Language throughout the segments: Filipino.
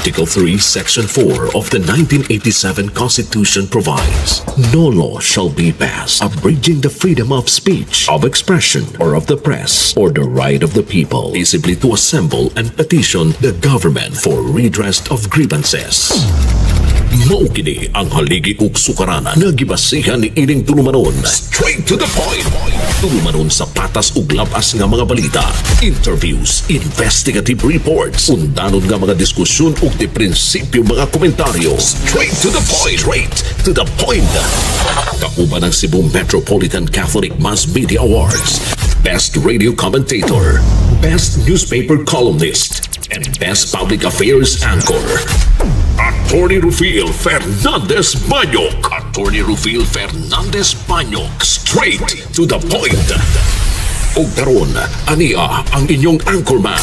Article 3, Section 4 of the 1987 Constitution provides, no law shall be passed abridging the freedom of speech, of expression, or of the press, or the right of the people peaceably to assemble and petition the government for redress of grievances. Maukini ang haligi ug sukaranan nga gibasihan ni ining tulumanon. Straight to the point. Tulumanon sa patas ug labas nga mga balita, interviews, investigative reports, undanon nga mga diskusyon ug di prinsipyo mga komentaryo. Straight to the point. Straight to the point. Kauban ang Cebu Metropolitan Catholic Mass Media Awards, Best Radio Commentator, Best Newspaper Columnist, and Best Public Affairs Anchor. Attorney Rufil Fernandez Banyok. Attorney Rufil Fernandez Banyok. Straight to the point. O karon, ania ang inyong anchorman.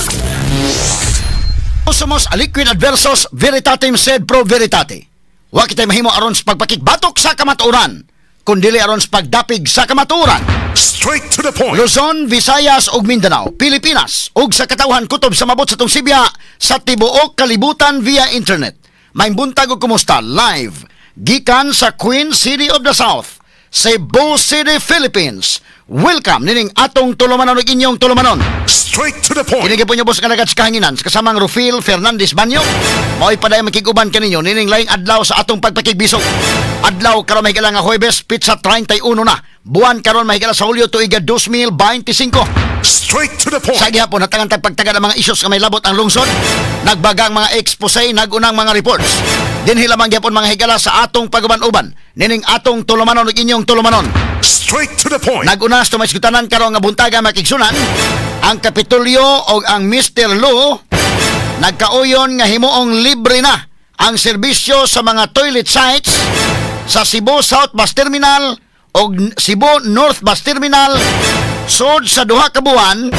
Somos aliquid adversos veritatem sed pro veritate. Wa kitay mahimo aron sa pagpakigbatok sa kamatuoran, kundi aron sa pagdapig sa kamatuoran. Straight to the point. Luzon, Visayas ug Mindanao, Pilipinas ug sa katawhan kutob sa mabot sa tong Sibya sa tibuok kalibutan via internet. May buntag ug kumusta live gikan sa Queen City of the South, Cebu City, Philippines. Welcome nining atong tulumanon ug inyong tulumanon. Straight to the point. Kinigay po niyo boss kanagat sa kahanginan sa kasamang Rufil Fernandez Banyok. Mao'y paday makiguban kaninyo nining laing adlaw sa atong pagpakigbisog. Adlaw karon mahigala nga Huwebes, pitsa 31 na. Buwan karon mahigala sa Hulyo tuiga 2025. Straight to the point. Sa gihapon natangan tagpagtagad ang mga issues nga may labot ang lungsod. Nagbagang mga expose, nagunang mga reports. Dinhi lamang gyapon mga higala sa atong pagaban-uban nining atong tulumanon ug inyong tulumanon. Straight to the point. Nagunas to mas gutanan karon nga buntaga makigsunan ang Kapitolyo o ang Mr. Lu nagkauyon nga himuong libre na ang serbisyo sa mga toilet sites sa Cebu South Bus Terminal o Cebu North Bus Terminal sud sa duha ka buwan,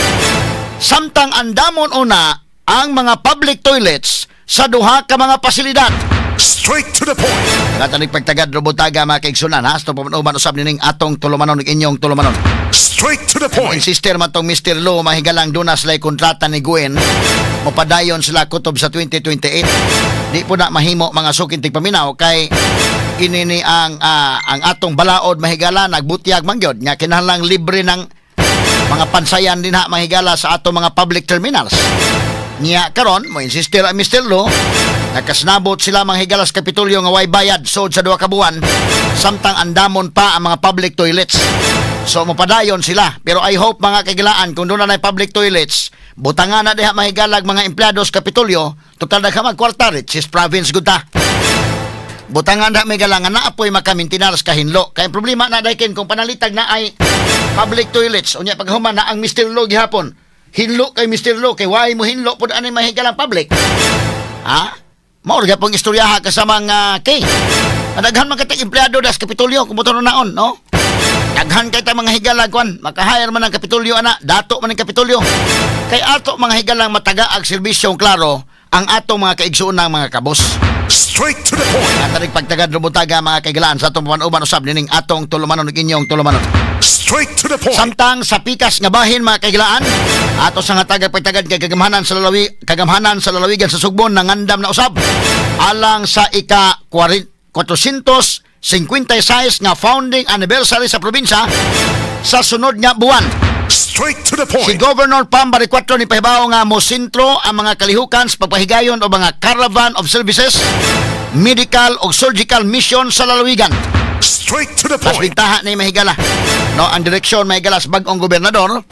samtang andamon una ang mga public toilets sa duha ka mga pasilidad. Straight to the point. Katanig pagtagad robotaga mga kaigsunan ha, sa pamanuman usab nining atong tulumanon ug inyong tulumanon. Straight to the point. Insister man tong Mr. Lu mahigalang dunas lay kontrata ni Gwen. Mopadayon sila kutob sa 2028. Di po na mahimo mga sukintig paminaw kay inini ang atong balaod mahigala nagbutyag mangyod nga kinahanglang libre ng mga pansayan din ha mahigala sa atong mga public terminals. Niya karon mo insister ang Mr. Lu nakasnabot sila mga higalas Kapitolyo nga way bayad sod sa duha ka buwan samtang andamon pa ang mga public toilets. So mopadayon sila pero I hope mga kagilaan kung doon na public toilets butangan na diha mahigalag mga empleados Kapitolyo total na ka magkwarta sis province guta. Butangan na may galangan na apoy makamintinars kahinlo. Kaya problema na daykin kung panalitag na ay public toilets unya paghuman na ang Mr. Lu gihapon. Hinlo kay Mr. Lu kay why mo hinlo pud anay mahigalang public. Ha? Mao ra pong istoryaha kasama nga kay. Daghan man katag empleyado das Kapitolyo kumuto naon, no? Daghan kay ta mga higalag kwan, maka-hire man ang Kapitolyo ana, dato man ang Kapitolyo. Kay ato mga higalang mataga ang serbisyong klaro ang atong mga kaigsuon ng mga kabos. Straight to the point. Atarig pagtagad robotaga mga kaigalaan sa atong pamanuban usab nining atong tulumanon ug inyong tulumanon. Straight to the point. Samtang sa pikas nga bahin mga kaigalaan, ato sa nga tagapagtagad kay kagamhanan sa lalawigan sa Sugbon nangandam na usab alang sa ika 456 nga founding anniversary sa probinsya sa sunod nga buwan. Straight to the point. Si Governor Pam Bariccuatro ni pahibaw nga mosentro ang mga kalihukan sa pagpahigayon o mga caravan of services, medical o surgical mission sa lalawigan. Straight to the Mas point. bintaha ni mahigala. No, ang direksyon mahigala sa bagong gobernador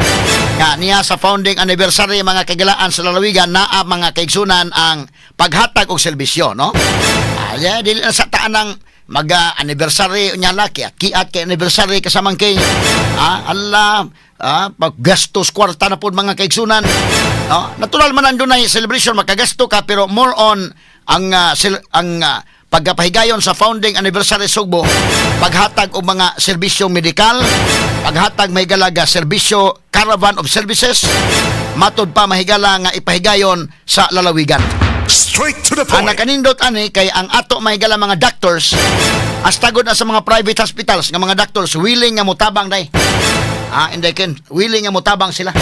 nga niya sa founding anniversary mga kagalaan sa lalawigan na ang mga kaigsunan ang paghatag og serbisyo, no? Ay, dili na sa taan ng mag-anniversary unya laki kiat kay anniversary kasamang kay paggastos kwarta na po mga kaigsunan, no? Natural man andun ay celebration makagasto ka pero more on ang pagpahigayon sa founding anniversary Sugbo, paghatag og mga serbisyong medikal, paghatag mahigala serbisyo caravan of services, matod pa mahigala nga ipahigayon sa lalawigan. Straight to the Ang point. nakanindot ani kay ang ato mahigala mga doctors astagod na sa mga private hospitals nga mga doctors willing nga mutabang day. Inday ken willing nga motabang sila.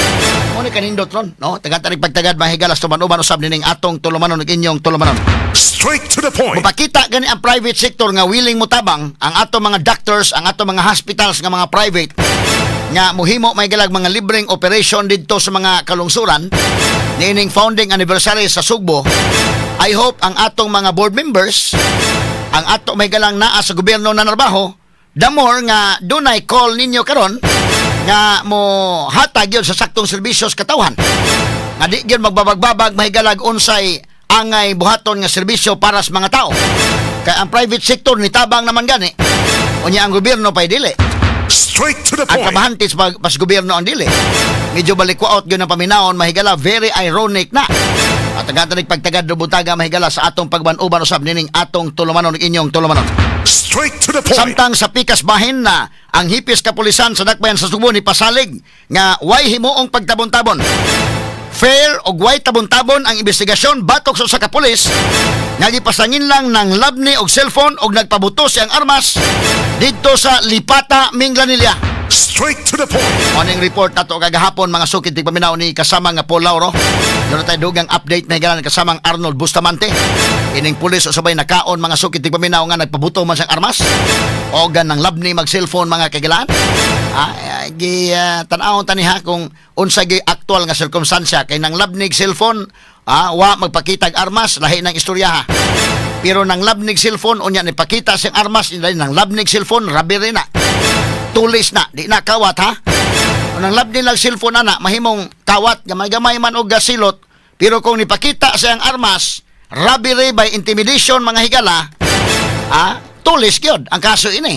Mo ni kanindot ron, no? Taga-tanig pagtagad mahigalas tuman-uban usab nining atong tulumanon ug inyong tulumanon. Straight to the point. Mapakita gani ang private sector nga willing motabang ang atong mga doctors, ang atong mga hospitals nga mga private nga muhimo mahigalag mga libreng operation didto sa mga kalungsuran nining founding anniversary sa Sugbo. I hope ang atong mga board members, ang atong mahigalang naa sa gobyerno na narbaho, the more nga dunay call ninyo karon nga mo hatag yun sa saktong serbisyo sa katawhan. Nga di yun magbabag-babag mahigalag unsay angay buhaton nga serbisyo para sa mga tao. Kaya ang private sector nitabang naman gani. Unya ang gobyerno pay dili. Straight to the Ang point. kabahantis pas gobyerno ang dili. Medyo balikwaot yun ang paminahon mahigala, very ironic na. At tagatanig pagtagad rubutaga mahigala sa atong pagbanuban usab nining atong tulumanon inyong tulumanon. Straight to the point. Samtang sa pikas bahin na ang hipis kapulisan sa dakbayan sa Subo ni pasalig nga way himuong pagtabon-tabon. Fair o way tabon-tabon ang investigasyon batok sa kapulis nga gipasangin lang ng labni og cellphone og nagpabutos ang armas didto sa Lipata, Minglanilla. Straight to the point. Morning report nato kagahapon mga sukid tig paminaw ni kasama nga Paul Lauro. Doon tayo dugang update na higalan kasamang Arnold Bustamante. Ining pulis usabay nakaon mga sukid tig paminaw nga nagpabuto man sang armas. O ganang labni mag cellphone mga kagalaan. Tan-awon taniha kung unsa gi aktual nga sirkumstansya kay nang labnig cellphone wa magpakitag armas lahi ng istorya ha. Pero nang labnig cellphone unya ni pakita siyang armas nang labnig cellphone rabiri na. Tulis na, di na kawat ha. Nang labnig lang cellphone ana mahimong kawat gamay-gamay man og gasilot. Pero kung nipakita siyang armas robbery by intimidation mga higala tulis gyud ang kaso ini.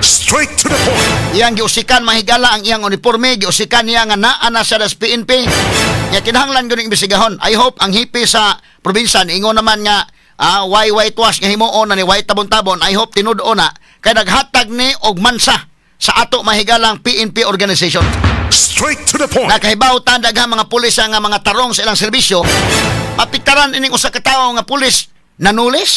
Straight to the point. Iyang giusikan mahigala ang iyang uniforme, giusikan niya nga naa na sa PNP. Nya kinahanglan gyud imbestigahon. I hope ang hipi sa probinsya ingon naman nga why whitewash nga himuon na ni white tabon-tabon. I hope tinud-o na kay naghatag ni og mansa sa ato mahigalang PNP organization. Straight to the point. Nakahibaw daghang mga pulis nga mga tarong sa ilang serbisyo. Mapiktaran ining usa ka tawo nga pulis nanulis.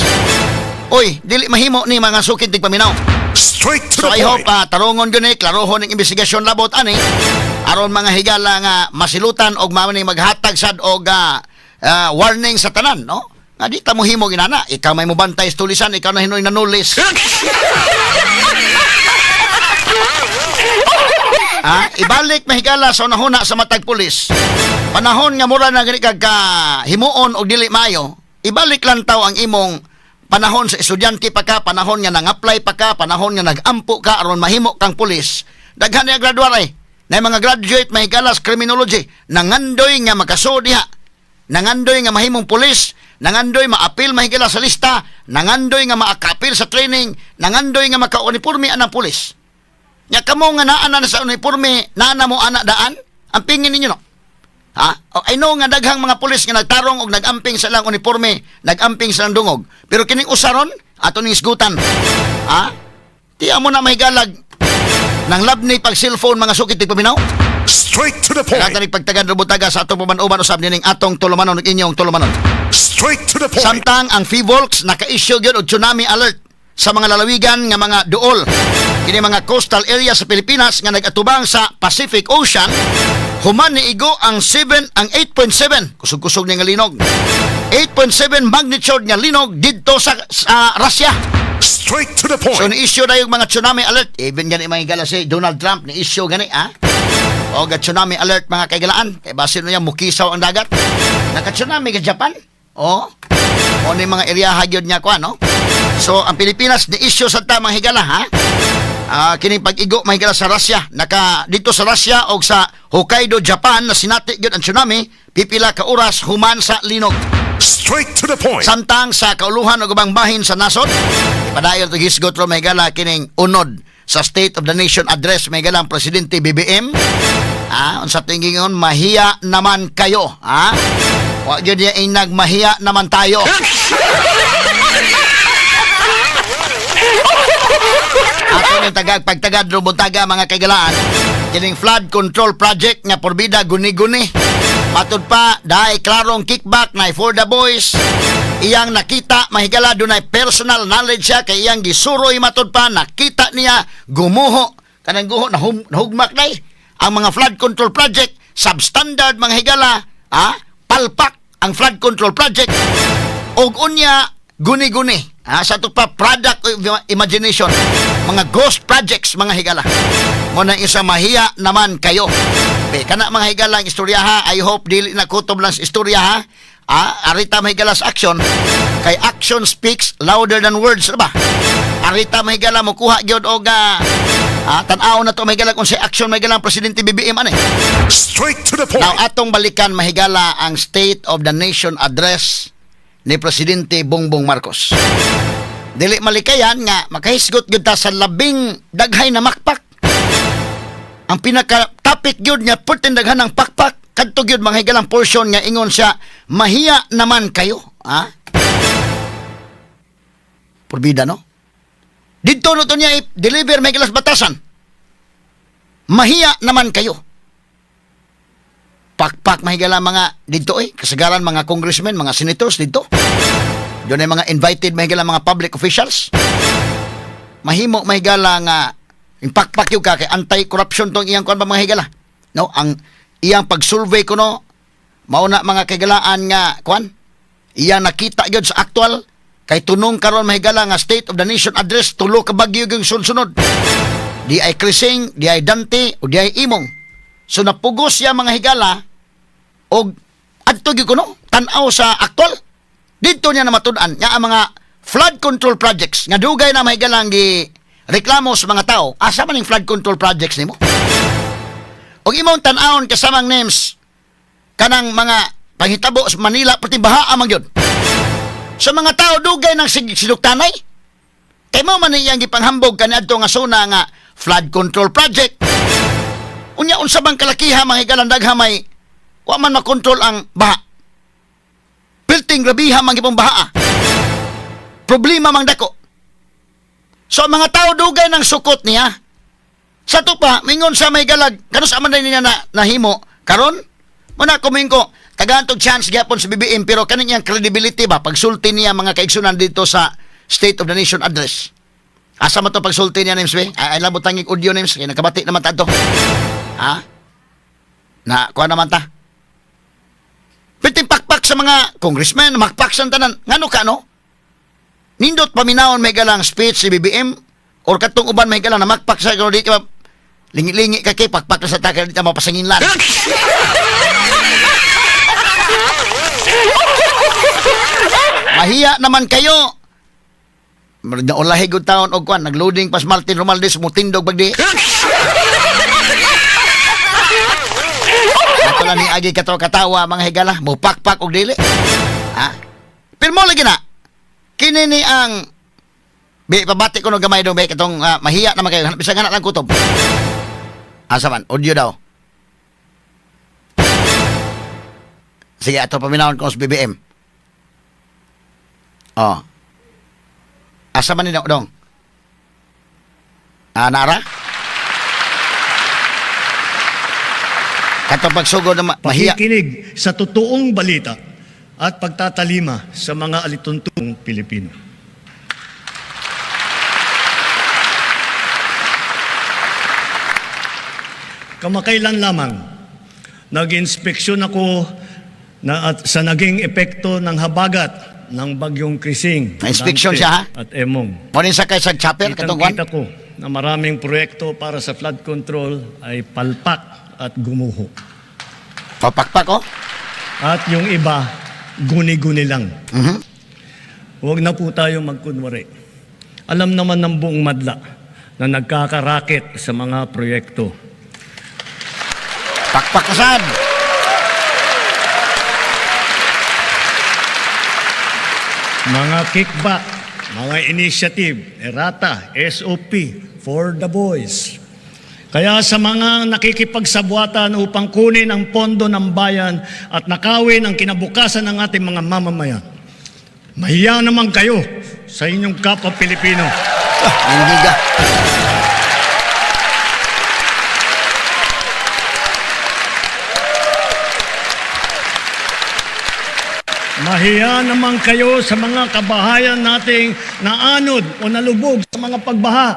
Oy, dili mahimo ni mga sukid tig paminaw. Straight to So I the hope point. tarongon gyud ni klarohon ng investigasyon labot ani aron mga higala nga masilutan og mamani maghatag sad og warning sa tanan, no? Nga di ta mohimo ginana, ikaw may mobantay sa tulisan, ikaw na hinoy nanulis. Ibalik mahigala sa unahuna sa matag pulis. Panahon nga mura na gani kag himuon og dili maayo, ibalik lang taw ang imong panahon sa estudyante pa ka, panahon nga nang-apply pa ka, panahon nga nag-ampo ka aron mahimo kang pulis. Daghan na graduare na mga graduate mahigalas criminology nangandoy nga makasud diha, nangandoy nga mahimong pulis, nangandoy maapil mahigala sa lista, nangandoy nga maakapil sa training, nangandoy nga maka-uniforme anang pulis. Nya kamo nga naa na sa uniforme, naa na mo ana daan, ang pingin ninyo no. I know nga daghang mga pulis nga nagtarong og nagamping sa lang uniforme, nagamping sa lang dungog. Pero kining usaron ato ning isgutan. Di mo na mahigalag nang labni pag cellphone mga sukit tig paminaw. Straight to the point. Kaya pagtagan rubutaga sa atong pamanuban usab nining atong tulumanon ug inyong tulumanon. Straight to the point. Samtang ang FIVOLX naka-issue gyud og tsunami alert sa mga lalawigan nga mga duol. Kini mga coastal area sa Pilipinas nga nagatubang sa Pacific Ocean. Human ni igo ang 8.7 kusog-kusog nga linog. 8.7 magnitude nga linog didto sa Russia. Straight to the point. So ni-issue na yung mga tsunami alert. Even gani mga higala si Donald Trump ni-issue gani o tsunami alert mga kaigalaan. Kaya basin mo yan mukisaw ang dagat. Naka-tsunami ka Japan. O ni mga area hagyod niya ko no. So ang Pilipinas ni-issue sa tamang higala kining pag-igo mahigala sa Russia, dito sa Russia o sa Hokkaido, Japan na sinati gyud ang tsunami, pipila ka oras human sa linog. Straight to the point. Samtang sa kauluhan og ubang bahin sa nasod, ipadayon og hisgot ro mahigala kining unod sa State of the Nation address mahigala ang presidente BBM. Unsa tingingon mahiya naman kayo, wa gyud ya nagmahiya naman tayo. Ato ng pagtagad rubuntaga mga kaigalaan kining flood control project nga porbida guni-guni matud pa dahil klarong kickback na for the boys iyang nakita mahigala dunay personal knowledge siya kay iyang gisuroy matud pa nakita niya gumuho kanang guho nahugmak day ang mga flood control project, substandard mga higala, palpak ang flood control project, og unya guni-guni, sa ito pa product of imagination, mga ghost projects mga higala. Muna isa mahiya naman kayo. Kana mga higala ang istorya ha, I hope dili na kutob lang sa istorya ha. Arita mahigala sa action, kay action speaks louder than words, ba? Arita mahigala mo kuha gyud og tan-aw na to mahigala kung si action mahigala ang presidente BBM ani. Straight to the point. Now atong balikan mahigala ang State of the Nation address ni Presidente Bongbong Marcos. Dili malikayan nga makahisgot gyud ta sa labing daghay na makpak. Ang pinaka topic gyud nga pertin daghan ng pakpak kadto gyud mga higalang portion nga ingon siya mahiya naman kayo, Porbida no? Dito no to niya i-deliver may gilas batasan. Mahiya naman kayo. Pakpak mahigala mga dito kasagaran mga congressmen, mga senators dito. Doon ay mga invited mahigala mga public officials. Mahimo mahigala nga impakpak yung kay anti-corruption tong iyang kuan ba mga higala. No, ang iyang pag-survey ko no, mauna mga kagalaan nga kuan. Iyang nakita gyud sa actual kay tunong karon mahigala nga State of the Nation address tulo ka bagyo yung sunod. Di ay Krising, di ay Dante, o di ay Imong. So napugos siya mga higala og adto gyud kuno tan-aw sa aktual. Dito niya na matud-an nga ang mga flood control projects nga dugay na mahigalang gi reklamo sa mga tao. Asa man ning flood control projects nimo? Og imong tan-awon kasamang names kanang mga panghitabo sa Manila pati bahaa man gyud. Sa mga tao dugay nang siluktanay. Kay mo man iyang gipanghambog kaniadto nga zona nga flood control project. Unya unsa bang kalakiha mga higalang daghamay wa man makontrol ang baha. Pilting grabiha man gipong baha. Problema mang dako. So mga tao dugay ng sukot niya. Sa to pa mingon sa may galag kanus aman niya na nahimo karon muna kumingko tagantog chance gyapon sa BBM pero kaning iyang credibility ba pagsulti niya mga kaigsunan dito sa State of the Nation address. Asa man to pagsulti niya names be? Ay labot tanging audio names kay nakabati naman ta to. Na kuha naman ta. Piting pakpak sa mga congressmen, makpak sa tanan. Ngano ka, no? Nindot paminawon may galang speech si BBM or katong uban may galang na makpak sa kano dito lingi-lingi ka kay pakpak sa takal dito mapasangin lang. Mahiya naman kayo. Naulahi gud taon og kwan nagloading pas Martin Romualdez mutindog bagdi. Wala ni agi katawa mga higala, mo pakpak og dili. Pero mo lagi na. Kini ni ang pabati ko no gamay do katong mahiya naman kayo. Bisag anak lang kutob. Asa man audio daw. Sige ato paminawon ko sa BBM. Asa man ni dong? Nara? Katong pagsugod na mahiya. Pakikinig sa totoong balita at pagtatalima sa mga alituntong Pilipino. Kamakailan lamang, nag-inspeksyon ako sa naging epekto ng habagat ng bagyong Krising, Na-inspeksyon Dante siya, ha? at Emong. Mo sa kay sa chapel katong kwan. Kitang-kita ko na maraming proyekto para sa flood control ay palpak at gumuho. Papakpak ko. At yung iba, guni-guni lang. Huwag na po tayo magkunwari. Alam naman ng buong madla na nagkakaraket sa mga proyekto. Pakpakasan. Mga kickback, mga initiative, errata, SOP, for the boys. Kaya sa mga nakikipagsabwatan upang kunin ang pondo ng bayan at nakawin ang kinabukasan ng ating mga mamamayan, mahiya naman kayo sa inyong kapwa Pilipino. Hindi ka. Mahiya naman kayo sa mga kabahayan nating naanod o nalubog sa mga pagbaha.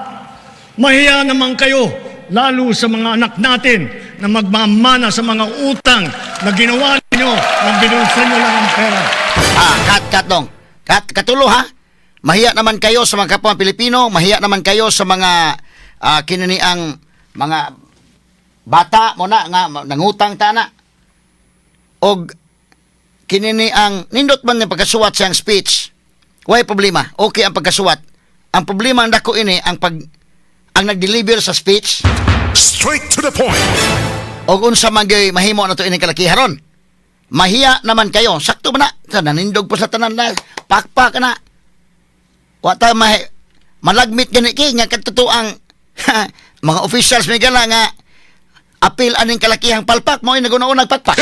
Mahiya naman kayo lalo sa mga anak natin na magmamana sa mga utang na ginawa ninyo nang binulsan nyo lang ang pera. Kat dong. Katulo ha. Mahiya naman kayo sa mga kapwa Pilipino, mahiya naman kayo sa mga kinaniang mga bata mo na nga nangutang tana. Og kinini ang nindot man ng pagkasuwat siyang speech. Way problema. Okay ang pagkasuwat. Ang problema ang dako ini ang nag-deliver sa speech. Straight to the point. Og unsa man gyud mahimo na to ini kalakiharon. Mahiya naman kayo. Sakto ba na? Nanindog po sa tanan na. Pakpak na. Wata malagmit gani kay nga katutuang mga officials may gala nga apil aning kalakihang palpak mo ay naguna-unag pakpak.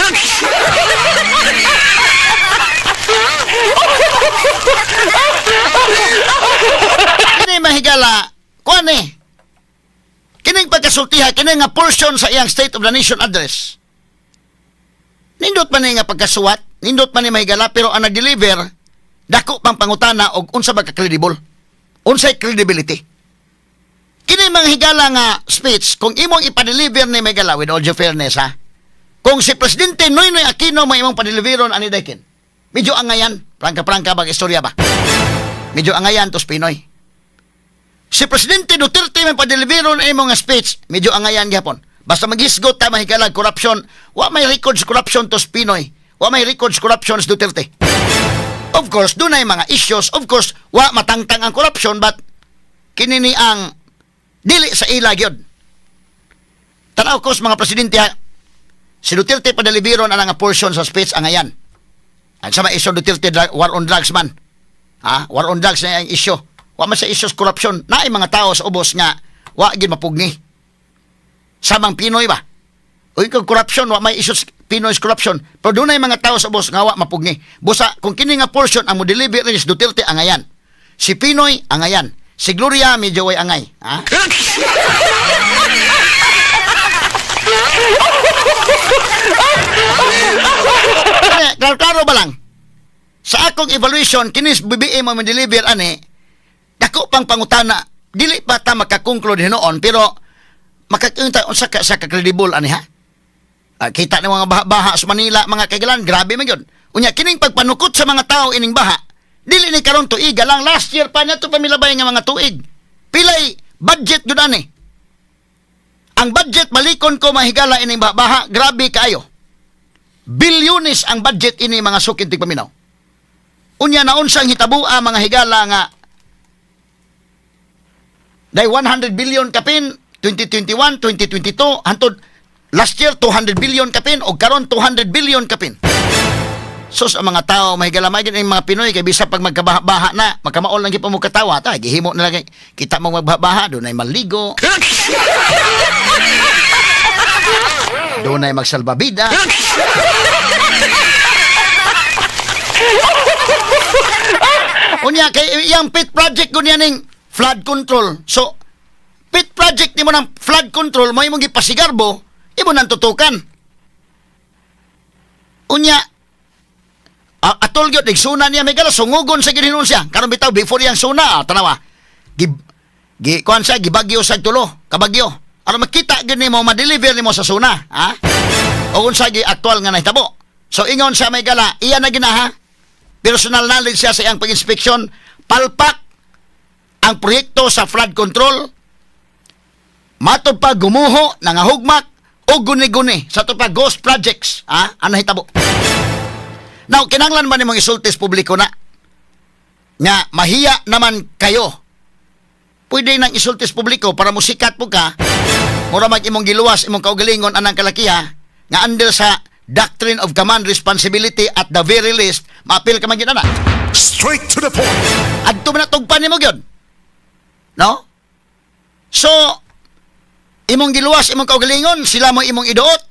Kini mahigala kuan ni. Kining pagkasultiha kini nga portion sa iyang State of the Nation address. Nindot man ni nga pagkasuwat, nindot man ni mahigala pero ang nag-deliver dako pang pangutana og unsa ba ka credible? Unsay credibility? Kini mga higala nga speech kung imong ipa-deliver ni Megala with all due fairness ha. Kung si Presidente Noynoy Aquino may imong pa-deliveron ani daykin. Medyo angayan, prangka-prangka bag istorya ba? Medyo angayan tos Pinoy. Si Presidente Duterte may pa-deliveron imong nga speech, medyo angayan gyapon. Basta maghisgot ta mahigala corruption, wa may records corruption tos Pinoy. Wa may records corruption sa Duterte. Of course, doon ay mga issues. Of course, wa matangtang ang corruption, but kinini ang dili sa ila gyud. Tanaw ko sa mga presidente ha, si Duterte padalibiron ang nga portion sa speech ang ayan. Ang sama issue Duterte war on drugs man. Ha? War on drugs na ang issue. Wa man sa issues corruption. Naay mga tao sa ubos nga wa gyud mapugni. Samang Pinoy ba? Uy, kung corruption, wa may issues Pinoy's corruption. Pero doon ay mga tao sa ubos nga wa mapugni. Busa, kung kini nga portion ang mo deliver ni Duterte ang ayan. Si Pinoy ang ayan. Si Gloria medyo way angay. Ha? Klaro ba lang? Sa akong evaluation, kinis BBM mo deliver ani, dako pang pangutana, dili pa ta makakonclude hinoon, pero makakunta unsa ka sa credible ani ha? Kita ng mga baha sa Manila, mga kaigalan, grabe man yun. Unya, kining pagpanukot sa mga tao ining baha, dili ni karon tuiga lang, last year pa na ito pamilabay nga mga tuig. Pilay, budget yun ani. Ang budget, malikon ko mahigala ining baha, grabe kayo. Bilyones ang budget ini mga sukintig paminaw. Unya, naunsang hitabua mga higala nga, day 100 billion kapin, 2021, 2022, hantod, last year, 200 billion kapin o karon 200 billion kapin. Sus, ang mga tao, mahigalamay gin ang mga Pinoy, kay bisa pag magkabaha na, magkamaol lang yung pamukatawa, ta, gihimo na lang, kita mong magbaha, doon ay maligo. Doon ay magsalbabida. Unya, kay yung pit project ko niyaning flood control. So, pit project ni mo ng flood control, mo imong gipasigarbo, imo nang tutukan. Unya, atol gyud nagsuna niya may gala sungugon sa gininon siya. Karon bitaw before yang suna, tanawa. Kuan siya gibagyo sa tulo, kabagyo. Aron makita gyud nimo ma-deliver nimo sa suna, ha? O unsa gi aktual nga nahitabo. So ingon siya may gala, iya na ginaha. Personal knowledge siya sa iyang pag-inspeksyon, palpak ang proyekto sa flood control. Matod pa gumuho, nangahugmak, o guni-guni sa ito pa ghost projects, ha? Ang nahitabo. Now, kinanglan man nimong isultis publiko na nga mahiya naman kayo. Pwede nang isultis publiko para musikat po ka, mura mag-imong giluwas, imong kaugalingon anang kalakiha, nga under sa Doctrine of Command Responsibility at the very least, maapil ka man yun na. Straight to the point. Adto man natugpan nimo yun. No? So, imong giluwas, imong kaugalingon, sila mo imong iduot.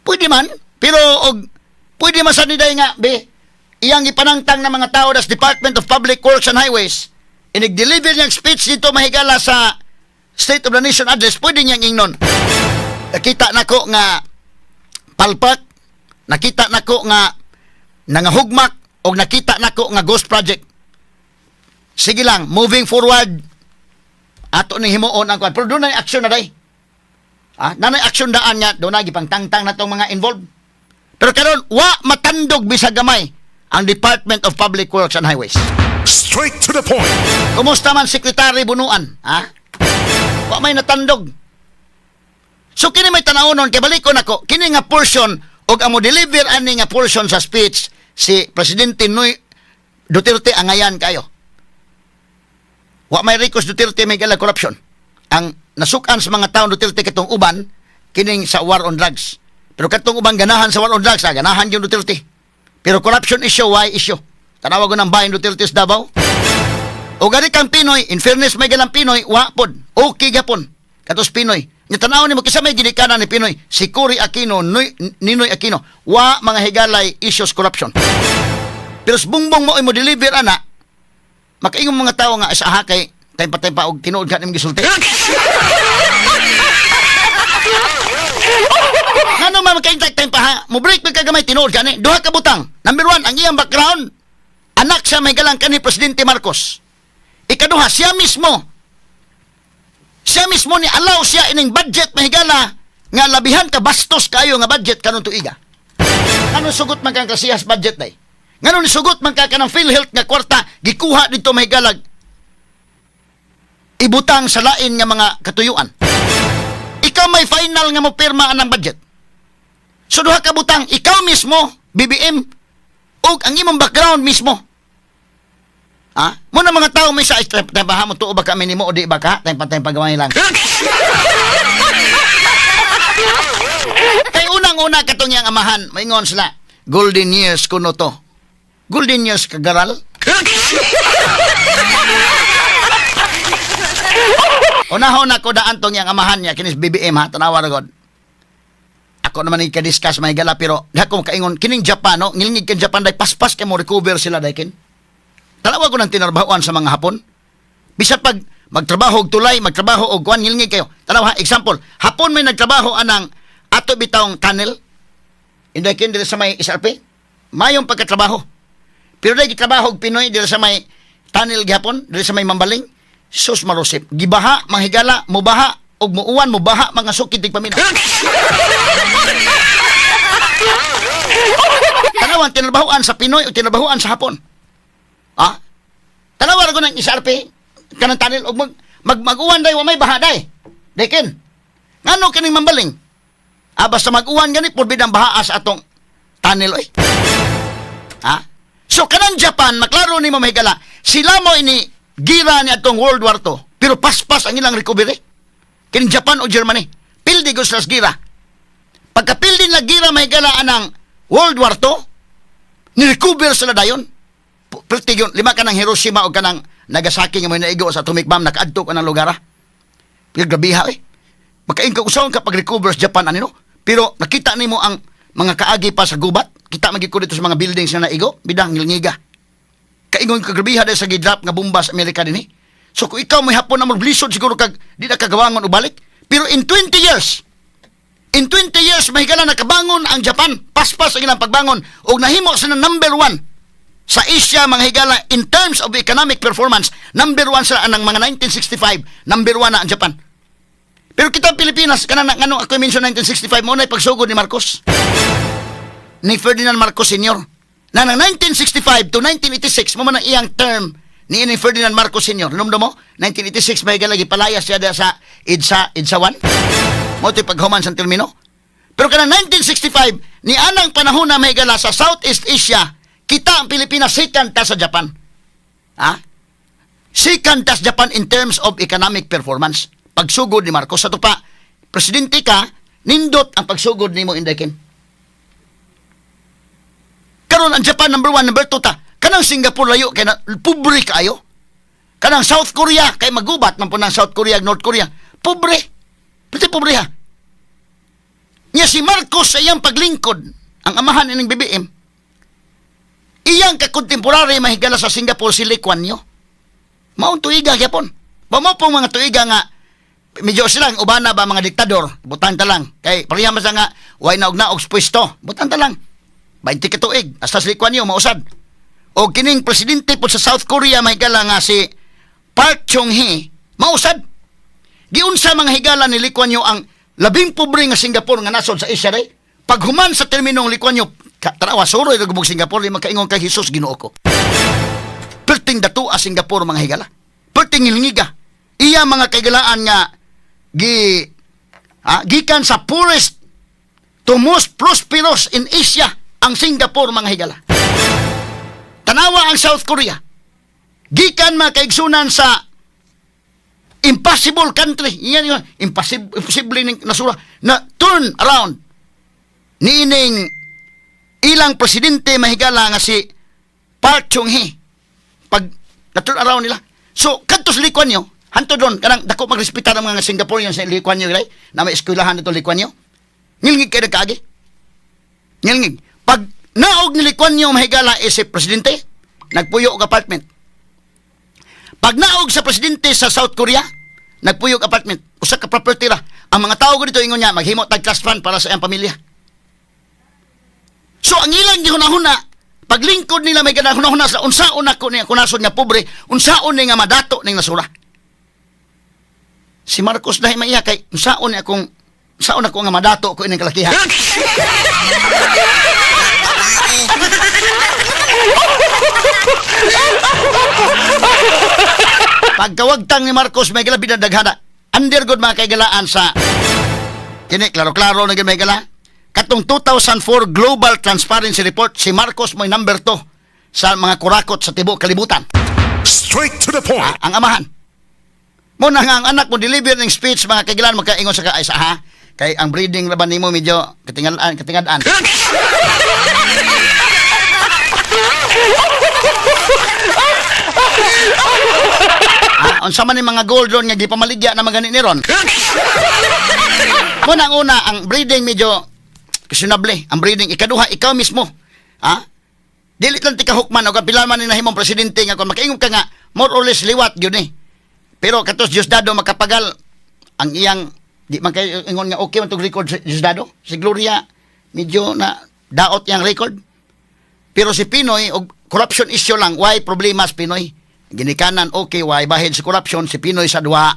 Pwede man, pero pwede man sa niday nga, iyang ipanangtang ng mga tao das Department of Public Works and Highways, inig-deliver niyang speech dito mahigala sa State of the Nation Address, pwede niyang ingnon. Nakita nako nga palpak, nakita nako nga nangahugmak, o nakita nako nga ghost project. Sige lang, moving forward, ato ning himuon ang kwan. Pero doon na action na day. Nanay aksyon daan nga, doon na gipangtangtang na tong mga involved. Pero karon wa matandog bisag gamay ang Department of Public Works and Highways. Straight to the point. Kumusta man Secretary Bunuan, Wa may natandog. So kini may tanawon kay balik ko nako, kini nga portion og amo deliver ani nga portion sa speech si Presidente Noy Duterte angayan kayo. Wa may Ricos Duterte may gala corruption. Ang nasukan sa mga taon Duterte katong uban kining sa war on drugs. Pero katong ubang ganahan sa war on drugs, ganahan yung Duterte. Pero corruption issue, why issue? Tanawa ko ng bayan Duterte sa Davao. O gani kang Pinoy, in fairness may galang Pinoy, wapod, okay gapon. Katos Pinoy. Nga tanaw ni mo, kisa may ginikanan ni Pinoy, si Cory Aquino, Ninoy Aquino, wa mga higalay issues corruption. Pero sa bungbong mo, mo deliver ana, makaingong mga tao nga sa hakay, time pa, og tinuod ka nimong gisulti. Ano man makaintay time pa ha? Mo break magkagamay tinuod ka ni. Duha ka butang. Number 1, ang iyang background. Anak siya may galang kani Presidente Marcos. Ikaduha, siya mismo ni allow siya ining budget mahigala nga labihan ka bastos kayo nga budget kanong tuiga. Ano sugot man kang kasiyas budget day? Ngano ni sugot man ka kanang PhilHealth nga kwarta gikuha dito mahigalag ibutang sa lain nga mga katuyuan. Ikaw may final nga mo pirma anang budget. So duha ka butang, ikaw mismo, BBM, o ang imong background mismo. Muna mga tao may sa tampaha mo tuo ba kami ni mo o di ba ka? Tampang pagawin lang. Kay unang-una katong yang amahan, maingon sila, golden years kuno to. Golden years kagaral. Unahon ako daan tong yang amahan niya, kinis BBM ha, tanawa ragod. Ako naman i-discuss may gala, pero ako kaingon, kining Japan, no? Ngilingig kan Japan, day paspas kay mo recover sila, day kin. Tanawa ko ng tinarbahoan sa mga Hapon. Bisat pag magtrabaho og tulay, magtrabaho og kuan, ngilingig kayo. Tanawa, example, Hapon may nagtrabaho anang ato bitawng tunnel, inday kin dito sa may SRP, mayong pagkatrabaho. Pero day gitrabaho og Pinoy dito sa may tunnel gihapon, dito sa may Mambaling, sus marusip, gibaha, manghigala, mubaha, og muuwan, mubaha, mga sukid tig paminaw. Tanawan, tinarbahoan sa Pinoy o tinarbahoan sa Hapon. Tanawan ko ng SRP, kanang tunnel, og mag-uwan day, wa may baha day. Dekin, ngano kaning Mambaling? Basta mag-uwan gani, purbid ang baha sa atong tunnel, oy. So, kanang Japan, maklaro ni mo mahigala, sila mo ini gira ni atong World War II, pero paspas ang ilang recovery. Kining Japan o Germany, pildi ko sila gira. Pagka pildi na gira mahigala anang World War II, ni-recover sila dayon. Pertigyon, 5 ka ng Hiroshima o ka ng Nagasaki nga may naigo sa atomic bomb, nakaadto ka ng lugar ha. Pero grabiha Makain ka usawan ka pag-recover sa Japan anino. Pero nakita nimo ang mga kaagi pa sa gubat, kita magiko dito sa mga buildings na naigo, bidang ngilngiga. Kaingon ka grabiha dahil sa gidrop nga bomba sa Amerika din So kung ikaw may Hapon na mag-blisod, siguro kag di na kagawangon o balik. Pero in 20 years, mahigala nakabangon ang Japan, paspas ang ilang pagbangon, o nahimo sa number 1 sa Asia, mga higala, in terms of economic performance, number 1 sa anang mga 1965, number 1 na ang Japan. Pero kita Pilipinas, kanang ako mention 1965, muna pagsugod ni Marcos. Ni Ferdinand Marcos Sr. Na ng 1965 to 1986, mo man ang iyang term ni Ferdinand Marcos Sr. Numdo mo? 1986, may galagi palayas siya sa EDSA 1. Mo ito'y paghuman sa termino. Pero kanang 1965, ni anang panahon na may gala sa Southeast Asia, kita ang Pilipinas second ta sa Japan. Second ta sa Japan in terms of economic performance. Pagsugod ni Marcos. Sa ito pa, presidente ka, nindot ang pagsugod ni mo indekin. Karon ang Japan number 1, number 2 ta. Kanang Singapore layo, kaya na pobre kayo. Kanang South Korea, kay magubat man po ng South Korea, North Korea. Pobre. Pati pobre ha. Niya si Marcos sa iyang paglingkod, ang amahan ng BBM, iyang kakontemporary mahigala sa Singapore si Lee Kuan Yew. Maong tuiga yapon. Mo pong mga tuiga nga medyo silang ubana ba mga diktador, butang ta lang. Kay pareha man nga way naog pwesto, butang ta lang. 20 ka tuig, hasta si Lee Kuan Yew mausad. O kining presidente po sa South Korea mahigala nga si Park Chung-hee mausad. Giunsa mga higala ni Lee Kuan Yew ang labing pobre nga Singapore nga nasod sa Asia day. Pag human sa terminong Lee Kuan Yew, tanawa suroy ra gubog Singapore, di makaingon kay Jesus Ginoo ko. Perting datu a Singapore mga higala. Perting ilngiga. Iya mga kaigalaan nga gikan sa poorest to most prosperous in Asia ang Singapore mga higala. Tanawa ang South Korea. Gikan mga kaigsunan sa impossible country. Iyan yung impossible ning nasura na turn around niining ilang presidente mahigala nga si Park Chung-hee pag na-turn around nila. So, kantos Lee Kuan Yew, hanto doon, kanang dako magrespetar ang mga Singaporeans sa Lee Kuan Yew, right? Na may eskwelahan ito Lee Kuan Yew. Ngilngig kayo nagkaagi. Ngilngig. Pag naog ni Lee Kuan Yew mahigala si presidente, nagpuyo og apartment. Pag naog sa presidente sa South Korea, nagpuyo og apartment. Usa ka property ra. Ang mga tao ko dito ingon niya, maghimo tag trust fund para sa iyang pamilya. So, ang ilang gihunahuna, paglingkod nila may ganahunahuna sa unsaon ako niya kunasod nga pobre, unsaon ni nga madato ning nasura. Si Marcos dahil maiya kay unsaon ako nga madato ko ining kalakihan. Pagkawagtang ni Marcos may gala binadaghada. Undergod mga kaigalaan sa kini klaro-klaro na may gala. Katong 2004 Global Transparency Report, si Marcos mo'y number 2 sa mga kurakot sa tibuok kalibutan. Straight to the point. Ang amahan. Muna nga ang anak mo deliver ng speech, mga kaigalan magkaingon sa kaaysa ha. Kay ang breeding laban nimo medyo katingadaan. Unsa man ni mga gold ron nga gipamaligya na magani ni ron. Muna ang una, ang breeding medyo questionable. Ang breeding ikaduha ikaw mismo. Dili lang ti kahukman og pila man ni nahimong presidente nga kung makaingon ka nga more or less liwat gyud ni. Pero katos Diosdado makapagal ang iyang di man kay ingon nga okay man tong record si Diosdado. Si Gloria medyo na daot yang record. Pero si Pinoy og corruption issue lang, why problema sa Pinoy? Ginikanan okay, why bahid sa corruption si Pinoy sa duwa.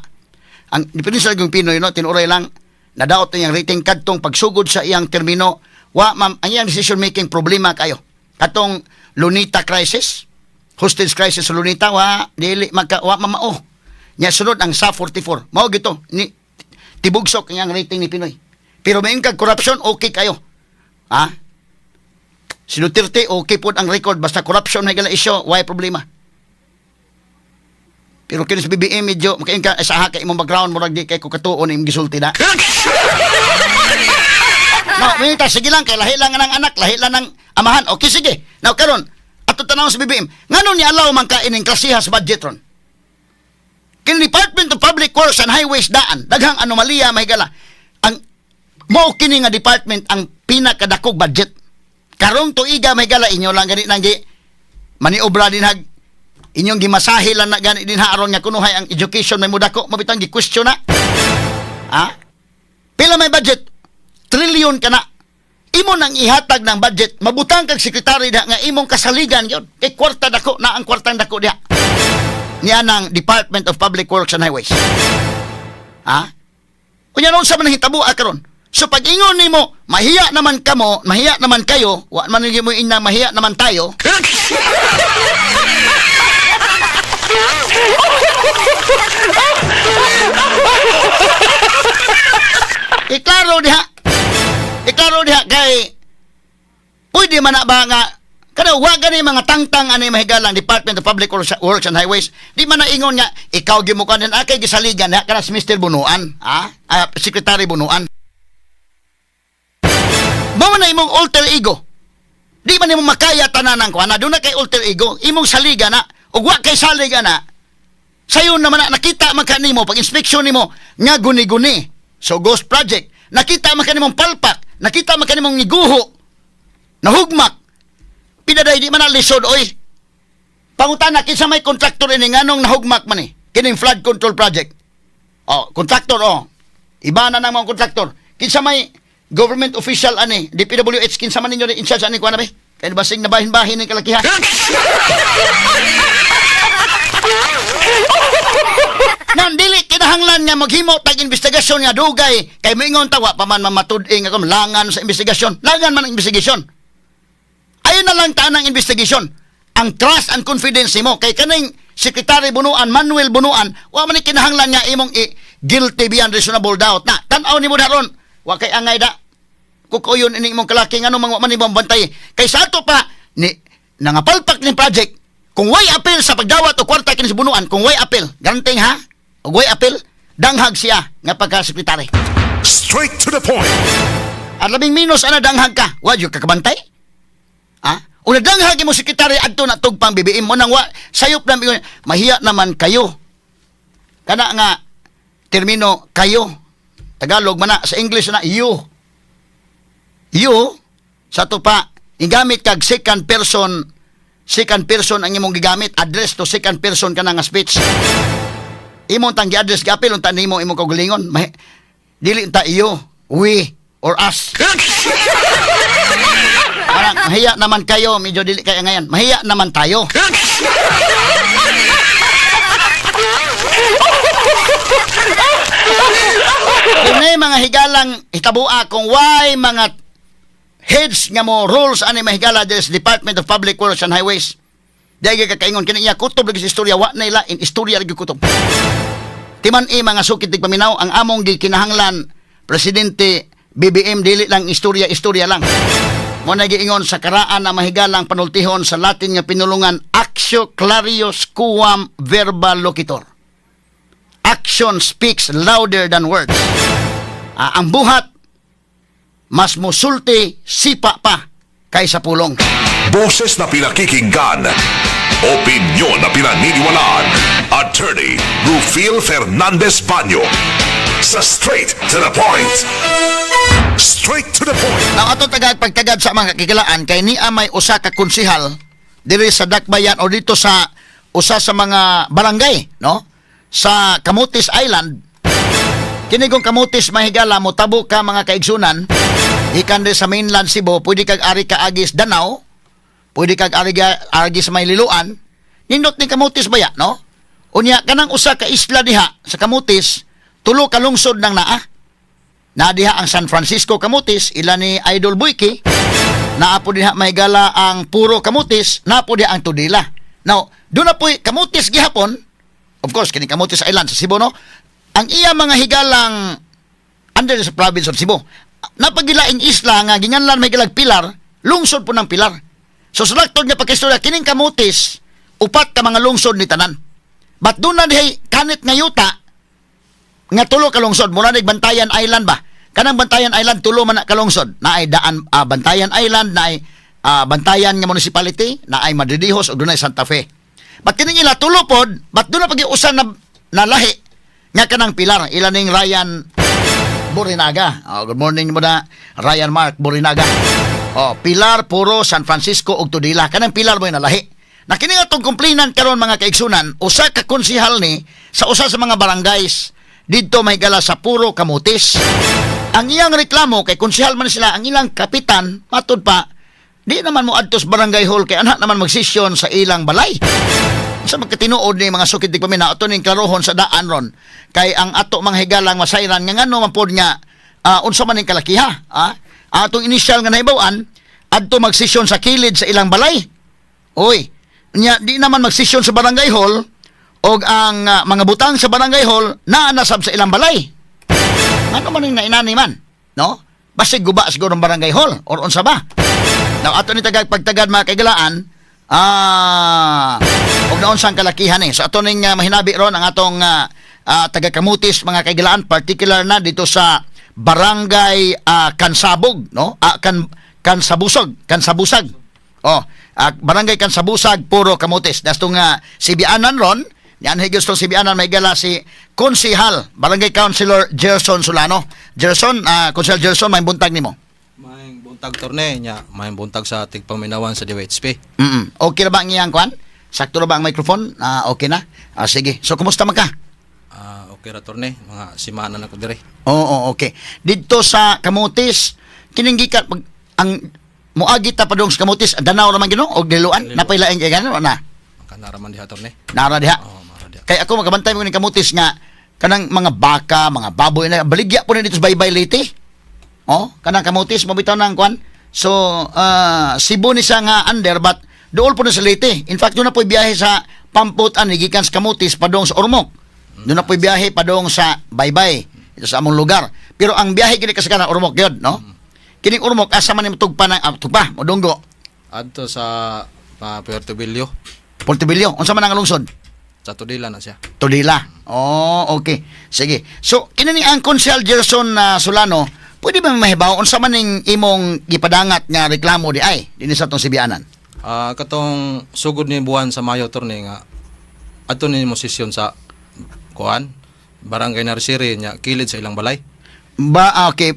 Ang depende sa yung Pinoy no, tinuray lang nadaot na yung rating kadtong pagsugod sa iyang termino, ang iyang decision making problema kayo. Katong Lunita crisis, hostage crisis sa Lunita, dili mamao. Nya sunod ang SA 44. Mao gito ni tibugsok ang rating ni Pinoy. Pero may kag corruption okay kayo. Si Duterte okay pod ang record basta corruption na gala issue, why problema? Pero kini sa BBM medyo makain ka sa kay imong background murag di kay ko katuon imong gisulti na. No, minta sige lang kay lahi lang ng anak, lahi lang ng amahan. Okay sige. Now karon ato tanaw sa BBM. Ngano ni allow man ka ining klasiha sa budget ron? Kini Department of Public Works and Highways daan daghang anomalya mahigala. Ang mao kini nga department ang pinakadakog budget. Karong tuiga mahigala inyo lang gani nang maniobra din hag inyong gimasahe lang na gani din haaron nga kunuhay ang education may mudako mabitang gi-question na. Pila may budget? Trillion ka na. Imo nang ihatag ng budget, mabutang kag sekretary da nga imong kasaligan yon. Kay kwarta dako na ang kwartang dako diha. Niya ng Department of Public Works and Highways. Kunya noon sa man hitabo karon. So pag ingon nimo, mahiya naman kamo, mahiya naman kayo, wa man mo inang mahiya naman tayo. Iklaro diha kay pwede man na ba nga kada wa gani mga tangtang ani mahigalang Department of Public Works and Highways di man na ingon nga ikaw gimukan din akay gisaligan na kana si Mr. Bunuan Secretary Bunuan mo na imong alter ego di man imong makaya tanan ko ana do na kay alter ego imong saligan na ug wa kay saligan na sayon naman na nakita man kanimo pag inspeksyon nimo nga guni-guni so ghost project nakita man kanimong palpak nakita man kanimong ngiguho nahugmak pidaday di man na lisod oy pangutana kinsa may contractor ini nganong nahugmak man kining flood control project contractor iba na nang mga contractor kinsa may government official ani DPWH kinsa man ninyo in charge ani kuan na be kay basing nabahin-bahin ning kalakihan. Nan dili kinahanglan nga maghimo tag investigasyon nga dugay kay moingon tawa pa man mamatud-ing ako langan sa investigasyon. Langan man ang investigasyon. Ayon na lang tanang investigasyon. Ang trust and confidence mo kay kaning Secretary Bunuan, Manuel Bunuan, wa man ni kinahanglan nga imong guilty beyond reasonable doubt. Na tan-aw nimo daron, wa kay angay da. Kukuyon ini imong kalaki ngano man wa man imong bantay. Kay sa ato pa ni nangapalpak ning project kung way appeal sa pagdawat o kwarta kini sa Bunuan, kung way appeal, garanting ha? O way appeal, danghag siya nga pagka-sekretary. Straight to the point. At labing minus ana danghag ka, wa jud ka kabantay? Ha? Una danghag mo sekretary adto na tugpang BBM mo nang wa sayop na mahiya naman kayo. Kana nga termino kayo. Tagalog man na, sa English na you. You sa to pa igamit kag second person ang imong gigamit, address to second person ka nga speech. Imong tang gi-address gapil unta nimo imong kaugalingon. Dili ta iyo, we or us. Parang mahiya naman kayo, medyo dili kaya ngayon. Mahiya naman tayo. Kung mga higalang hitabua kung why mga heads nga mo rules ani mahigala des Department of Public Works and Highways. Dahil kakaingon kini iya kutob lagi sa istorya wa na ila in istorya lagi kutob. Timan mga sukit tig paminaw ang among gikinahanglan presidente BBM dili lang istorya lang. Mo nagiingon sa karaan na mahigalang panultihon sa Latin nga pinulungan actio clarius quam verba loquitur. Action speaks louder than words. Ang buhat mas musulti sipa pa kaysa pulong. Boses na pinakikinggan. Opinyon na pinaniniwalaan. Attorney Rufil Fernandez Banyo. Sa Straight to the Point. Straight to the point. Now ato pagtagad sa mga kakikilaan kay niya may usa ka konsehal diri sa Dakbayan o dito sa usa sa mga barangay, no? Sa Camotes Island. Kini kung Camotes mahigala mo tabo ka mga kaigsunan ikan sa mainland Cebu, pwede kag ari ka agis Danau, pwede kag ari sa Mayliluan, nindot ni Camotes baya, no? Unya kanang usa ka isla diha sa Camotes, tulo ka lungsod nang naa. Na diha ang San Francisco Camotes, ila ni Idol Buiki, naapo diha mahigala ang Puro Camotes, naapo diha ang Tudela. Now, doon na po Camotes gihapon, of course, kini Camotes Island sa Cebu, no? Ang iya mga higalang under sa province of Cebu. Napagilaing isla nga ginganlan may gilag Pilar, lungsod po ng Pilar. So sulaktod nga pagkistorya kining Camotes, upat ka mga lungsod ni tanan. But doon na dihay kanit nga yuta nga tulo ka lungsod, mula ni Bantayan Island ba? Kanang Bantayan Island tulo man na ka lungsod. Naay daan Bantayan Island, naay Bantayan nga municipality, naay Madridijos ug dunay Santa Fe. But kining ila tulo pod, but doon na pag-iusan na lahi nga kanang Pilar, ila ning Ryan Borinaga. Good morning mo na Ryan Mark Borinaga. Pilar, Puro, San Francisco ug Tudela. Kanang Pilar mo na lahi. Na kini nga tong komplinan karon mga kaigsunan, usa ka konsehal ni sa usa sa mga barangays didto mahigala sa Puro, Camotes. Ang iyang reklamo kay konsehal man sila, ang ilang kapitan matud pa di naman mo adtos barangay hall kay anak naman magsesyon sa ilang balay. Sa magkatinuod ni mga sukid di pamina ato ning klarohon sa daan ron kay ang ato mga higalang masayran nga ngano man pod nga unsa man ning kalakiha, atong initial nga nahibaw-an adto magsesyon sa kilid sa ilang balay. Oy, nya di naman magsesyon sa barangay hall og ang mga butang sa barangay hall naa nasab sa ilang balay. Ano man ning nainani man, no? Basig guba siguro ng barangay hall or unsa ba? Now ato ni pagtagad mga kaigalaan, og naon sang kalakihan So ato ning mahinabi ron ang atong taga Camotes mga kaigalaan, particular na dito sa barangay Kansabog, no? Kansabusag. Barangay Kansabusag, Puro Camotes. Dasto nga Sibianan ron, yan higos tong Sibianan may gala si Konsehal, Barangay Councilor Gerson Solano. Gerson, Konsehal Gerson, may buntag nimo. May buntag torne nya, may buntag sa tigpaminawan sa DWHP. Okay na ba ang iyang kwan? Sakto na ba ang microphone? Okay na? Sige. So, kumusta man ka? Okay ra torne, mga simana na ko dire. Oo, okay. Dito sa Camotes, kininggikan ang muagi ta padung sa Camotes, Danau naman gino og Diluan, napailaing kay ganon na. Kanaraman diha torne. Nara diha. Mara diha. Kay ako magabantay mo ni kamutis nga kanang mga baka, mga baboy na baligya po na dito sa baybay Leyte. Oh, kanang kamutis mo bitaw nang kwan. So, Cebu ni siya nga under but dool po na sa Leyte. In fact, doon na po biyahe sa Pamputan gikan sa kamutis padong sa Ormoc. Doon na po biyahe padong sa baybay ito sa among lugar. Pero ang biyahe gini kasi kanang Ormoc gyud, no? Kining Ormoc asa man ni tugpa ng tugpa, modunggo. Adto sa Puerto Bello, Portobilyo, unsa man ang lungsod? sa Tudela na siya. Tudela. Oh, okay. Sige. So, kinani ang Consul Gerson Solano, pwede ba mahibaw unsa man ning imong gipadangat nga reklamo di ay dinhi sa tong Sibianan? Katong sugod ni buwan sa Mayo torne nga adto ni mo sesyon sa kuan Barangay Narsiri nya kilid sa ilang balay. Okay,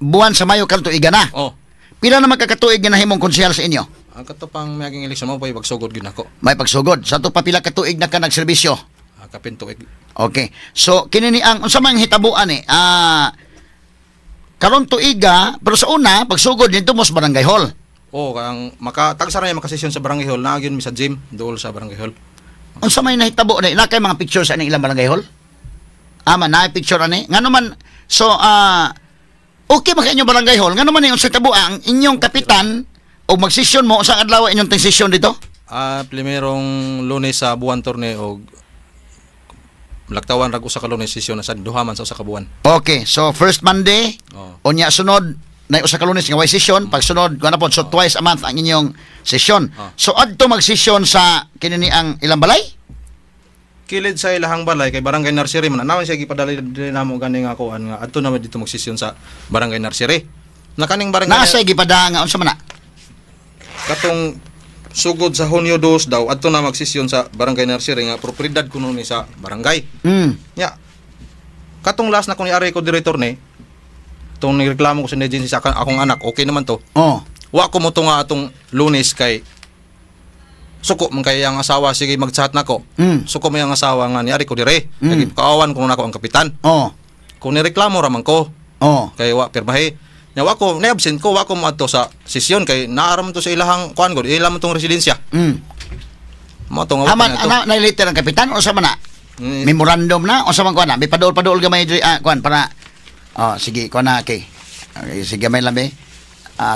buwan sa Mayo kanto iga na. Oh, Pila na magkakatuig nga nahimong konsyal sa inyo? ang katopang mayaging eleksyon mo pa pagsugod gyud nako. May pagsugod. Sa to pa pila katuig na ka nagserbisyo. Kapintuig. Okay. So, kinini ang unsa man hitabuan karon tuiga, pero sa una pagsugod dito mo sa Barangay Hall. Oh, kang tagsara niya makasesyon sa Barangay Hall na gyud mi sa gym dool sa Barangay Hall. Unsa may nahitabo na kay mga pictures sa ilang Barangay Hall? Na picture ani. Ngano man so okay ba inyong Barangay Hall? Ngano man unsa tabo ang inyong kapitan o magsesyon mo sa adlaw inyong sesyon dito? Primerong Lunes sa buwan torne og laktawan rag usa ka Lunes sesyon na sa duhaman sa usa ka buwan. Okay, so first Monday, Oh. unya sunod na usa ka Lunes nga way session, pag sunod kuno po so twice a month ang inyong sesyon. Oh. So adto magsesyon sa kinini ang ilang balay? Kilid sa ilahang balay kay Barangay Narsiri man anawon siya gipadali din namo gani nga kuan nga adto naman dito magsesyon sa Barangay Narsiri. Nakaning barangay Nasa gipada nga unsa man na? katong sugod sa Hunyo 2 daw adto na magsesyon sa Barangay Narsiri nga propriedad kuno ni sa barangay. Nya katong last na ko ni ari ko director ni tong nireklamo ko sa agency sa akong anak okay naman to. Oh. Wa ko mo to nga atong Lunes kay suko man kay ang asawa sige magchat nako. Suko mo ang asawa nga ni ari ko dire. Kay kaawan ko nako ang kapitan. Oh. Kung nireklamo ra man ko Oh. kay wa pirmahe. Nya wa ko na-absent ko wa ko moadto sa sesyon kay naaram to sa ilahang kuan god ilang tong residensya. Mo to nga wa Aman na to. na letter ang kapitan unsa man na? Memorandum na unsa man kuan na? May paduol gamay diri kuan para sige kuan na kay. Okay, sige may lambe.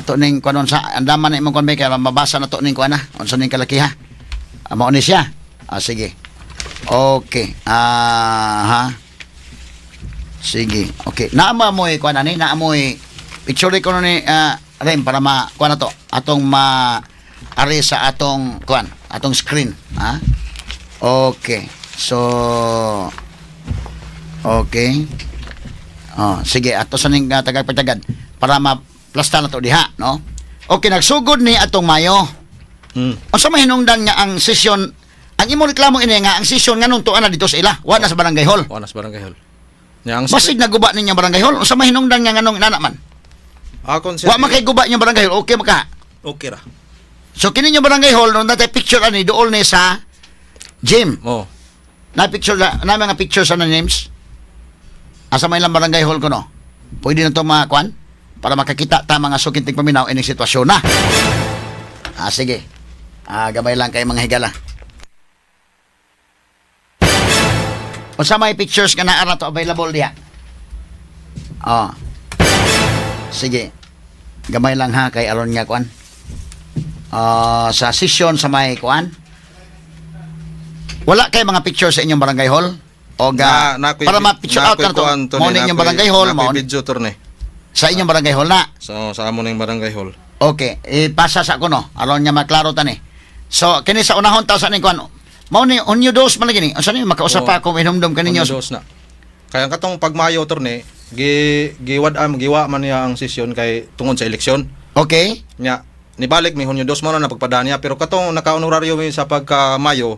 To ning kuan sa andaman na imong kuan kay mabasa na to ning kuan na. Unsa ning kalakiha? Mao ni siya. Sige. Okay. Sige. Okay. Naamoy kuan ani, naamoy picture ko ni Rem para ma kuan na to. Atong ari sa atong kuan, atong screen, Okay. So okay. Sige ato sa ning tagapagtagad para ma-plasta na to diha, no? Okay, nagsugod ni atong Mayo. Unsa may hinungdan nga ang sesyon ang imong reklamo ini nga ang sesyon nganong tuan na dito sa ila, wa na sa Barangay Hall. Wa na sa Barangay Hall. Nya ang Basig naguba ninyo Barangay Hall. Unsa may hinungdan nga nganong inana man? akon Wa man kay guba niyo Barangay Hall, okay maka. okay ra. So kini niyo Barangay Hall nung natay picture ani dool ni sa gym. Oh. Na picture na mga pictures sa names. Asa may lang Barangay Hall ko no. Pwede na to makuan para makakita ta mga sukintig paminaw ining sitwasyon na. Sige. Gamay lang kay mga higala. Unsa may pictures nga naa ra to available diha? Sige. Gamay lang ha kay aron nga kuan. Sa session sa may kuan. Wala kay mga pictures sa inyong Barangay Hall? O para ma-picture out na to. Mo inyong Barangay Hall mo. Video torne. Sa inyong Barangay Hall na. So sa amo ning Barangay Hall. Okay, ipasa sa ko no. Aron niya maklaro tani. So kini sa unahon ta sa ning kuan. Mao ni Unyo 2 man lagi ni. Unsa ni makausap pa ako hinumdum kaninyo. Dos na. Kaya ang katong pagmayo torne, giwa man niya ang sesyon kay tungod sa eleksyon. Okay? Nya nibalik mi Hunyo 2 mo na pagpadaan niya pero katong naka-honoraryo mi sa pagka Mayo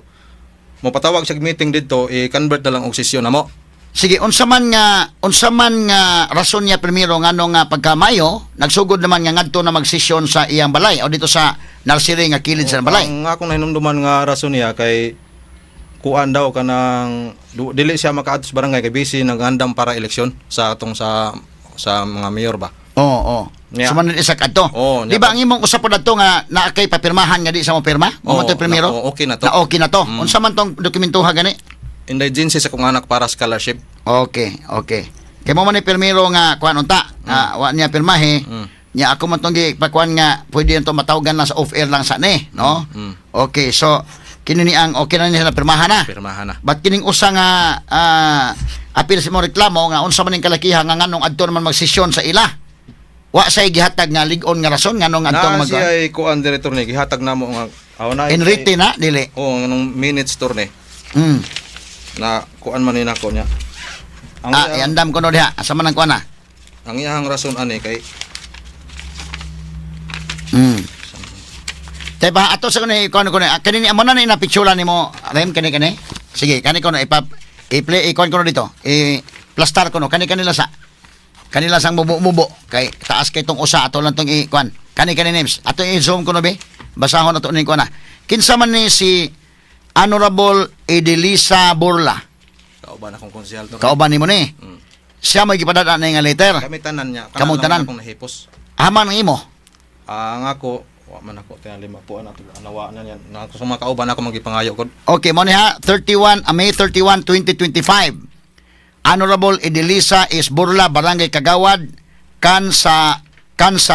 mo patawag sa meeting didto i-convert na lang og sesyon namo. Sige, unsa man nga rason niya primero ngano nga pagkamayo, nagsugod naman nga ngadto na magsesyon sa iyang balay o dito sa Narsiri nga kilid sa balay. Ang akong nahinumduman nga rason niya kay kuan daw kanang dili siya makaadto sa barangay kay busy nagandam para eleksyon sa atong sa mga mayor ba. Oo. Yeah. So man isa kadto. Di ba ang imong usapon adto nga naa kay papirmahan nga di sa mo pirma? Mo to primero? Okay na to. Na okay na to. Unsa man tong dokumentuha gani? indigency sa kong anak para scholarship. Okay. Kay mo man ni permiro nga kuan unta, wa niya pirmahe. Nya ako man tong gipakuan nga pwede to matawgan lang sa off-air lang sa ni, no? Okay, so kini ni ang okay na niya pirmahan na. Pirmahan na. Ba't kining usa nga apil sa mo reklamo nga unsa man ning kalakihan nga nganong adto man magsesyon sa ila? Wa say gihatag nga lig-on nga rason nganong adto Na mag siya ay kuan director ni gihatag namo nga na in written na dili. Oo, nganong minutes tour ni Mm. na kuan man ni nako niya. Ang Iandam ko no diha. Asa man ang kuan na? ang iyang rason ani kay Tay ba ato sa kanay kuan ko na kanini amo na ni na picture nimo rem kani. Sige, kani ko no i-play i-kuan ko no dito. I-plastar ko no kanila sa kanila sang mubo kay taas kay tong usa ato lang tong i-kuan. Kani names. Ato i-zoom ko no be. Basahon na to ni kuan na. Kinsa man ni si Honorable Edelisa Borla. kauban akong konsehal to. Kauban nimo ni. Siya may gipadadaan na nga letter. Kami tanan niya. Kamong tanan? Akong nahipos. Haman ang imo. Ang ako wa man ako tinalima po ato anawa na yan. Na ako sa mga kauban ako magipangayo ko. Okay, mo ni ha, May 31, 2025. Honorable Edelisa is Burla, Barangay Kagawad, Kansa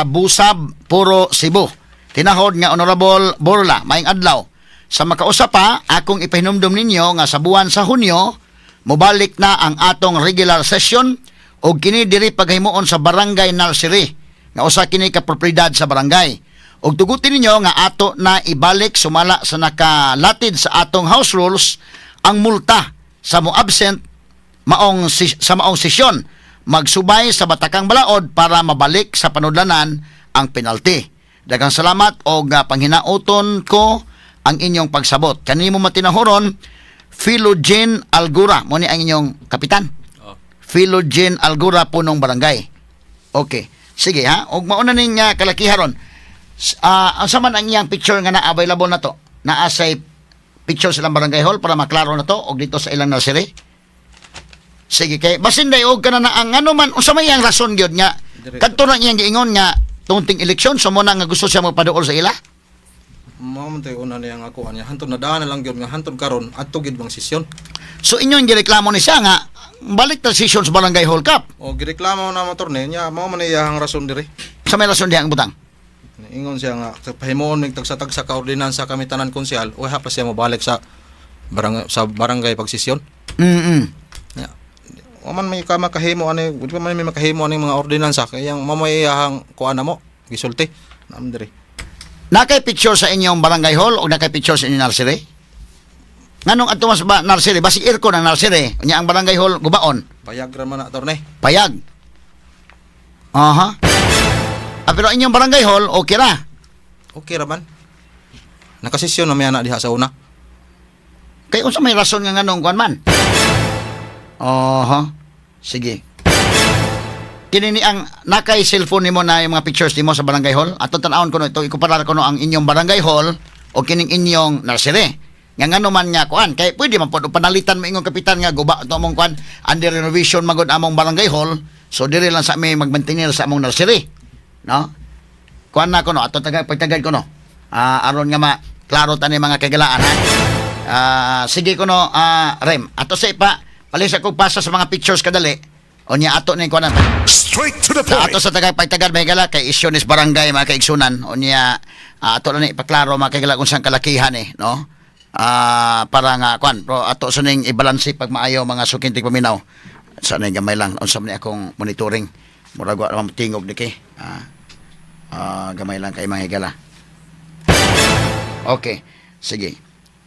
Busab, Puro, Cebu. Tinahod nga Honorable Burla, maing adlaw. Sa makausap pa, akong ipahinumdum ninyo nga sa buwan sa Hunyo, mobalik na ang atong regular session o kini diri paghimuon sa Barangay Nursery, nga usa kini ka propriedad sa barangay. Og tugutin ninyo nga ato na ibalik sumala sa nakalatid sa atong house rules ang multa sa mo absent sa maong sesyon, magsubay sa Batakang Balaod para mabalik sa panudlanan ang penalty. Daghang salamat og panghinauton ko ang inyong pagsabot. Kanimo matinahoron Philogen Algura mo ni ang inyong kapitan. Philogen Algura punong barangay. Okay. Sige ha. Og mauna ning kalakiharon. Asa man ang iyang picture nga na available na to? Naa say picture silang barangay hall para maklaro na to og dito sa ilang nursery. Sige kay basin day og kana na ang ano man unsa may iyang rason gyud nga kadto na iyang giingon nga tungting eleksyon so mo na nga gusto siya magpaduol sa ila. Mao man tay una niya nga ako anya hantod na daan na lang gyud nga hantod karon adto gid bang sesyon. So inyong gireklamo ni siya nga balik ta session sa barangay hall cup. O gireklamo na motor niya mao man iyang rason diri. Sa may rason diha ang butang. Ingon siya nga sa pahimuon ning tagsa-tagsa ka ordinansa kami tanan konsyal o hapas siya mobalik sa barangay pagsesyon. Ya. Waman may makahimo ani, di pa man may makahimo aning mga ordinansa kaya ang mamayahang kuan na mo gisulti. Nam diri. Nakay picture sa inyong barangay hall o nakay picture sa inyong nursery? Nganong ato mas ba nursery? Basi aircon ang nursery. Nya ang barangay hall gubaon. Payag ra man na torne. Payag. Aha. Pero inyong barangay hall okay ra. Okay ra man. Nakasesyon na may anak diha sa una. Kay unsa may rason nga nganong kuan man? Aha. Sige. Kini ni ang nakay cellphone nimo na yung mga pictures nimo sa barangay hall. Ato tan-awon ko no ito ikumparar ko no ang inyong barangay hall o kining inyong nursery. Nga ngano man nga kuan kay pwede man pod panalitan mo ingong kapitan nga guba to among kuan under renovation magod among barangay hall. So dire lang sa may mag-maintain sa among nursery. No? Kuan na ko no ato pagtagad ko no. Aron nga klaro tani mga kagalaan ha. Sige ko no Rem. Ato sa ipa palisa ko pasa sa mga pictures kadali. O niya ato ni kuan Straight to the sa point. ato sa tagapagtagad may gala kay isyonis barangay mga kaigsunan o niya ato na ni ipaklaro mga kaigala kung saan kalakihan no. Para nga kuan pero ato sa ning ibalanse pag maayo mga sukintig paminaw. Sa ning gamay lang unsa man ni akong monitoring. Murag wa man tingog di kay. Gamay lang kay mga higala. Okay, sige.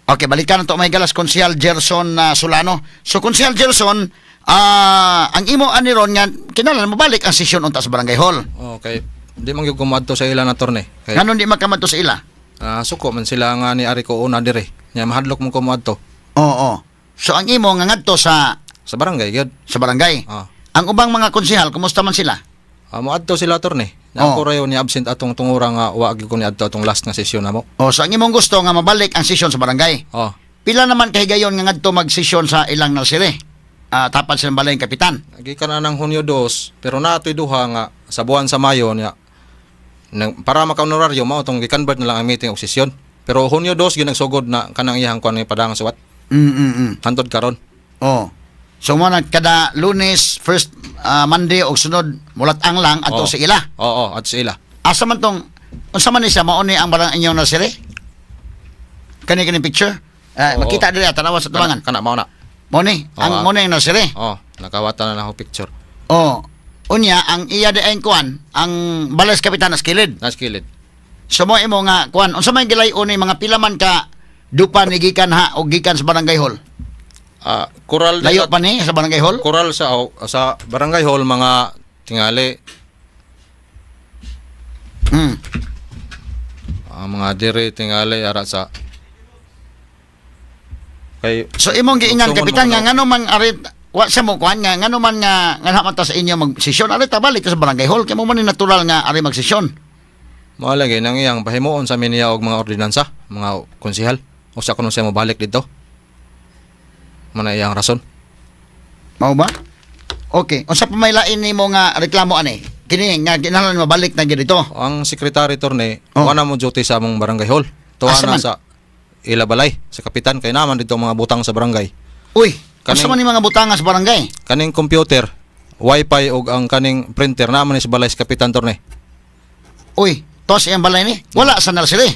Okay, balikan na to mga higalas Konsyal Gerson Solano. So Konsyal Gerson, ang imo ani ron nga kinahanglan mabalik ang sesyon unta sa barangay hall. Okay. Di man gyud kumadto sa ila na torne. Kay Ngano di makamadto sa ila? suko man sila nga ni ari ko una dire. Nya mahadlok mo kumadto Oo. So ang imo nga ngadto sa sa barangay gyud. barangay. Ah. Ang ubang mga konsyal, kumusta man sila? Moadto sila torne. Oh. Ako rayo ni absent atong tungura nga wa gyud ko ni adto atong last nga sesyon namo. O so ang imong gusto nga mabalik ang sesyon sa barangay. Oh. Pila naman kahigayon nga ngadto mag-sesyon sa ilang nursery? Tapan silang balay kapitan. Gikan na ng Hunyo 2 pero natoy duha nga sa buwan sa Mayo niya para maka-honoraryo mao tong gi-convert na lang ang meeting og sesyon. Pero Hunyo 2 gyud nagsugod na kanang iyang kuan nga padang suwat. Hantod karon. Oh. So mo kada Lunes, first Monday og sunod mulat-ang lang ato Oo. sa ila. Oo, at sa ila. Asa man tong unsa man ni siya mao ni ang barang inyong nursery? Kani picture? Oo. Makita diri tanawa sa tubangan. Kana mao na. Mo ni ang mo ni ang nursery. Oh, nakawatan na ako picture. Oh. Unya ang iya di ay kuan ang balas kapitan na skilid. Nas kilid. So mo imo nga kuan unsa may gilay-on ni mga pilaman ka dupa ni gikan ha o gikan sa barangay hall. Kural Layo pa ni sa barangay hall. Kural sa barangay hall mga tingali mga dire tingali ara sa kay So imong giingan Sumon kapitan mo, nga ngano man arit wa sa mo kuan nga ngano man nga man ta sa inyo magsesyon arit ta balik sa barangay hall kay mo man ni natural nga ari magsesyon. mao lagi nang iyang pahimuon sa minya og mga ordinansa, mga konsehal. Usa kuno siya mobalik dito. Mana iyang rason. Mao ba? Okay, unsa pa may lain nimo nga reklamo ani? Kini nga kinahanglan mabalik na gyud dito. Ang sekretary torne, Oh. wala mo duty sa among barangay hall. Tuwa Asa na man? sa ilabalay sa kapitan kay naman dito mga butang sa barangay. Uy, Kaning- unsa man ni mga butangan sa barangay? Kaning computer, wifi ug ang kaning printer naman ni sa balay sa kapitan torne. Uy, tos iyang balay ni. Wala sa nursery.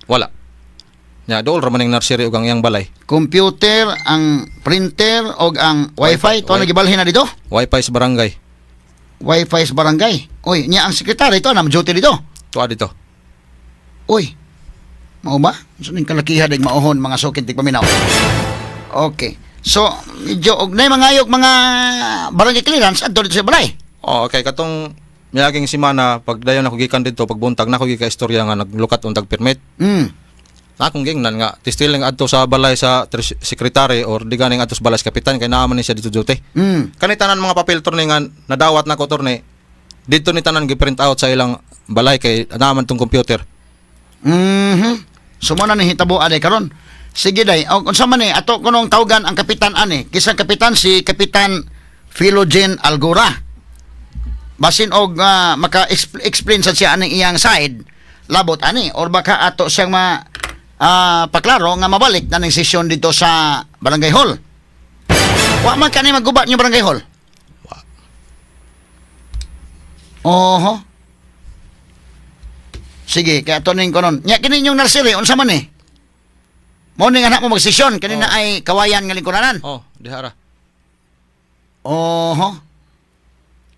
Wala. Nya dool ra maning nursery ug ang iyang balay. Computer, ang printer og ang wifi to nagibalhin na dito. Wifi sa barangay. Wifi sa barangay. Uy, niya ang sekretary to na duty dito. Tuwa dito. Uy. Mao ba? So ning kalakihan ig maohon mga sukin tig paminaw. Okay. So, medyo og nay mangayog mga barangay clearance adto dito sa balay. Oh, okay katong miyaging semana pagdayon ako gikan dito pagbuntag na ako gi ka istorya nga naglukat untag permit. Na akong gingnan nga tistil lang adto sa balay sa secretary or di ganing adto sa balay sa kapitan kay naaman ni siya dito duty. Kani tanan mga papel torne nga nadawat na ko torne. Dito ni tanan gi-print out sa ilang balay kay naaman tong computer. So mo na ni hitabo aday karon. Sige day, unsa man ni ato kunong tawgan ang kapitan ani? Kisang kapitan si Kapitan Philogen Algora. Basin og maka-explain sa siya aning iyang side labot ani or baka ato siyang paklaro nga mabalik na ning sesyon dito sa barangay hall. Wa man kani maggubat niyo barangay hall. Oho. Sige, kaya ato ning konon. Nya kini yung nursery unsa man ni? Mo ning anak mo magsesyon kanina ay kawayan nga lingkuranan. Oh, dihara. Oho.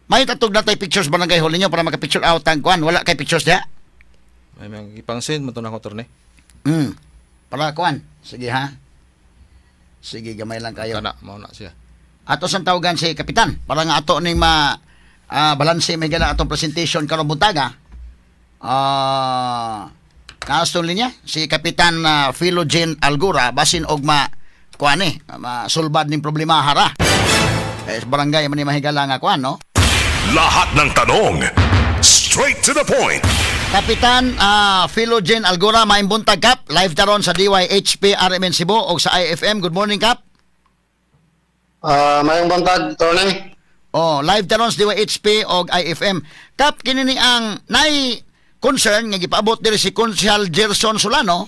May tatog na tayo pictures barangay hall ninyo para maka-picture out ang kuan. Wala kay pictures diha. May mga ipangsin mo to na ko torne. Para kuan. Sige ha. Sige, gamay lang kayo. Kana mao na siya. Ato sang tawagan si kapitan para nga ato ning balanse may gana atong presentation karon buntaga. Kaaston linya si Kapitan Philogen Algora basin og kuan masulbad ning problema hara. Kay sa barangay man ni mahigala nga kuan no. Lahat ng tanong, straight to the point. Kapitan Philogen Algora maimbuntag kap live taron sa DYHP RMN Cebu og sa IFM. Good morning kap. Mayong bantag, Tony. Oh, live taron sa DYHP og IFM. Kap kini ni ang nay concern nga gipaabot diri si Konsyal Gerson Solano.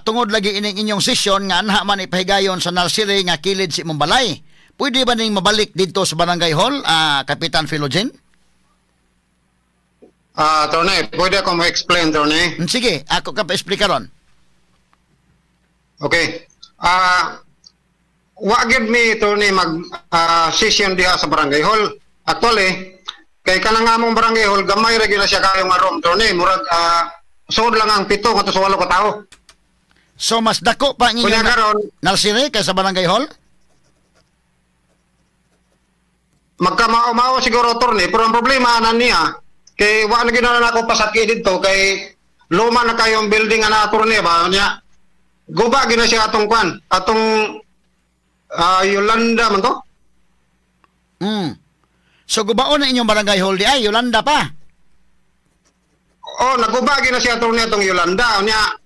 Tungod lagi ining inyong session nga anha man ipahigayon sa nursery nga kilid si imong balay. Pwede ba ning mabalik dito sa barangay hall, Kapitan Philogen? Tony, pwede ako ma-explain, Tony? Sige, ako ka pa-explica ron. Okay. Wagid mi, Tony, mag-session diha sa barangay hall. Actually, kay kanang among barangay hall, gamay ra gyud na siya kayo nga room, Tony. Murag, sud lang ang 7 kato sa 8 ka tawo. So, mas dako pa ang Kunya inyong karon, nursery kaysa barangay hall? magkamao siguro, Tony. Pero ang problema na niya, kay wa na ginawa na ako pasakit dito, kay luma na kayo ang building na Tony, ba? Niya, guba gina siya atong kwan, atong Yolanda man to? So, gubaon na inyong barangay hall di ay, Yolanda pa. Oh, nagubagi na siya atong nitong Yolanda. Nya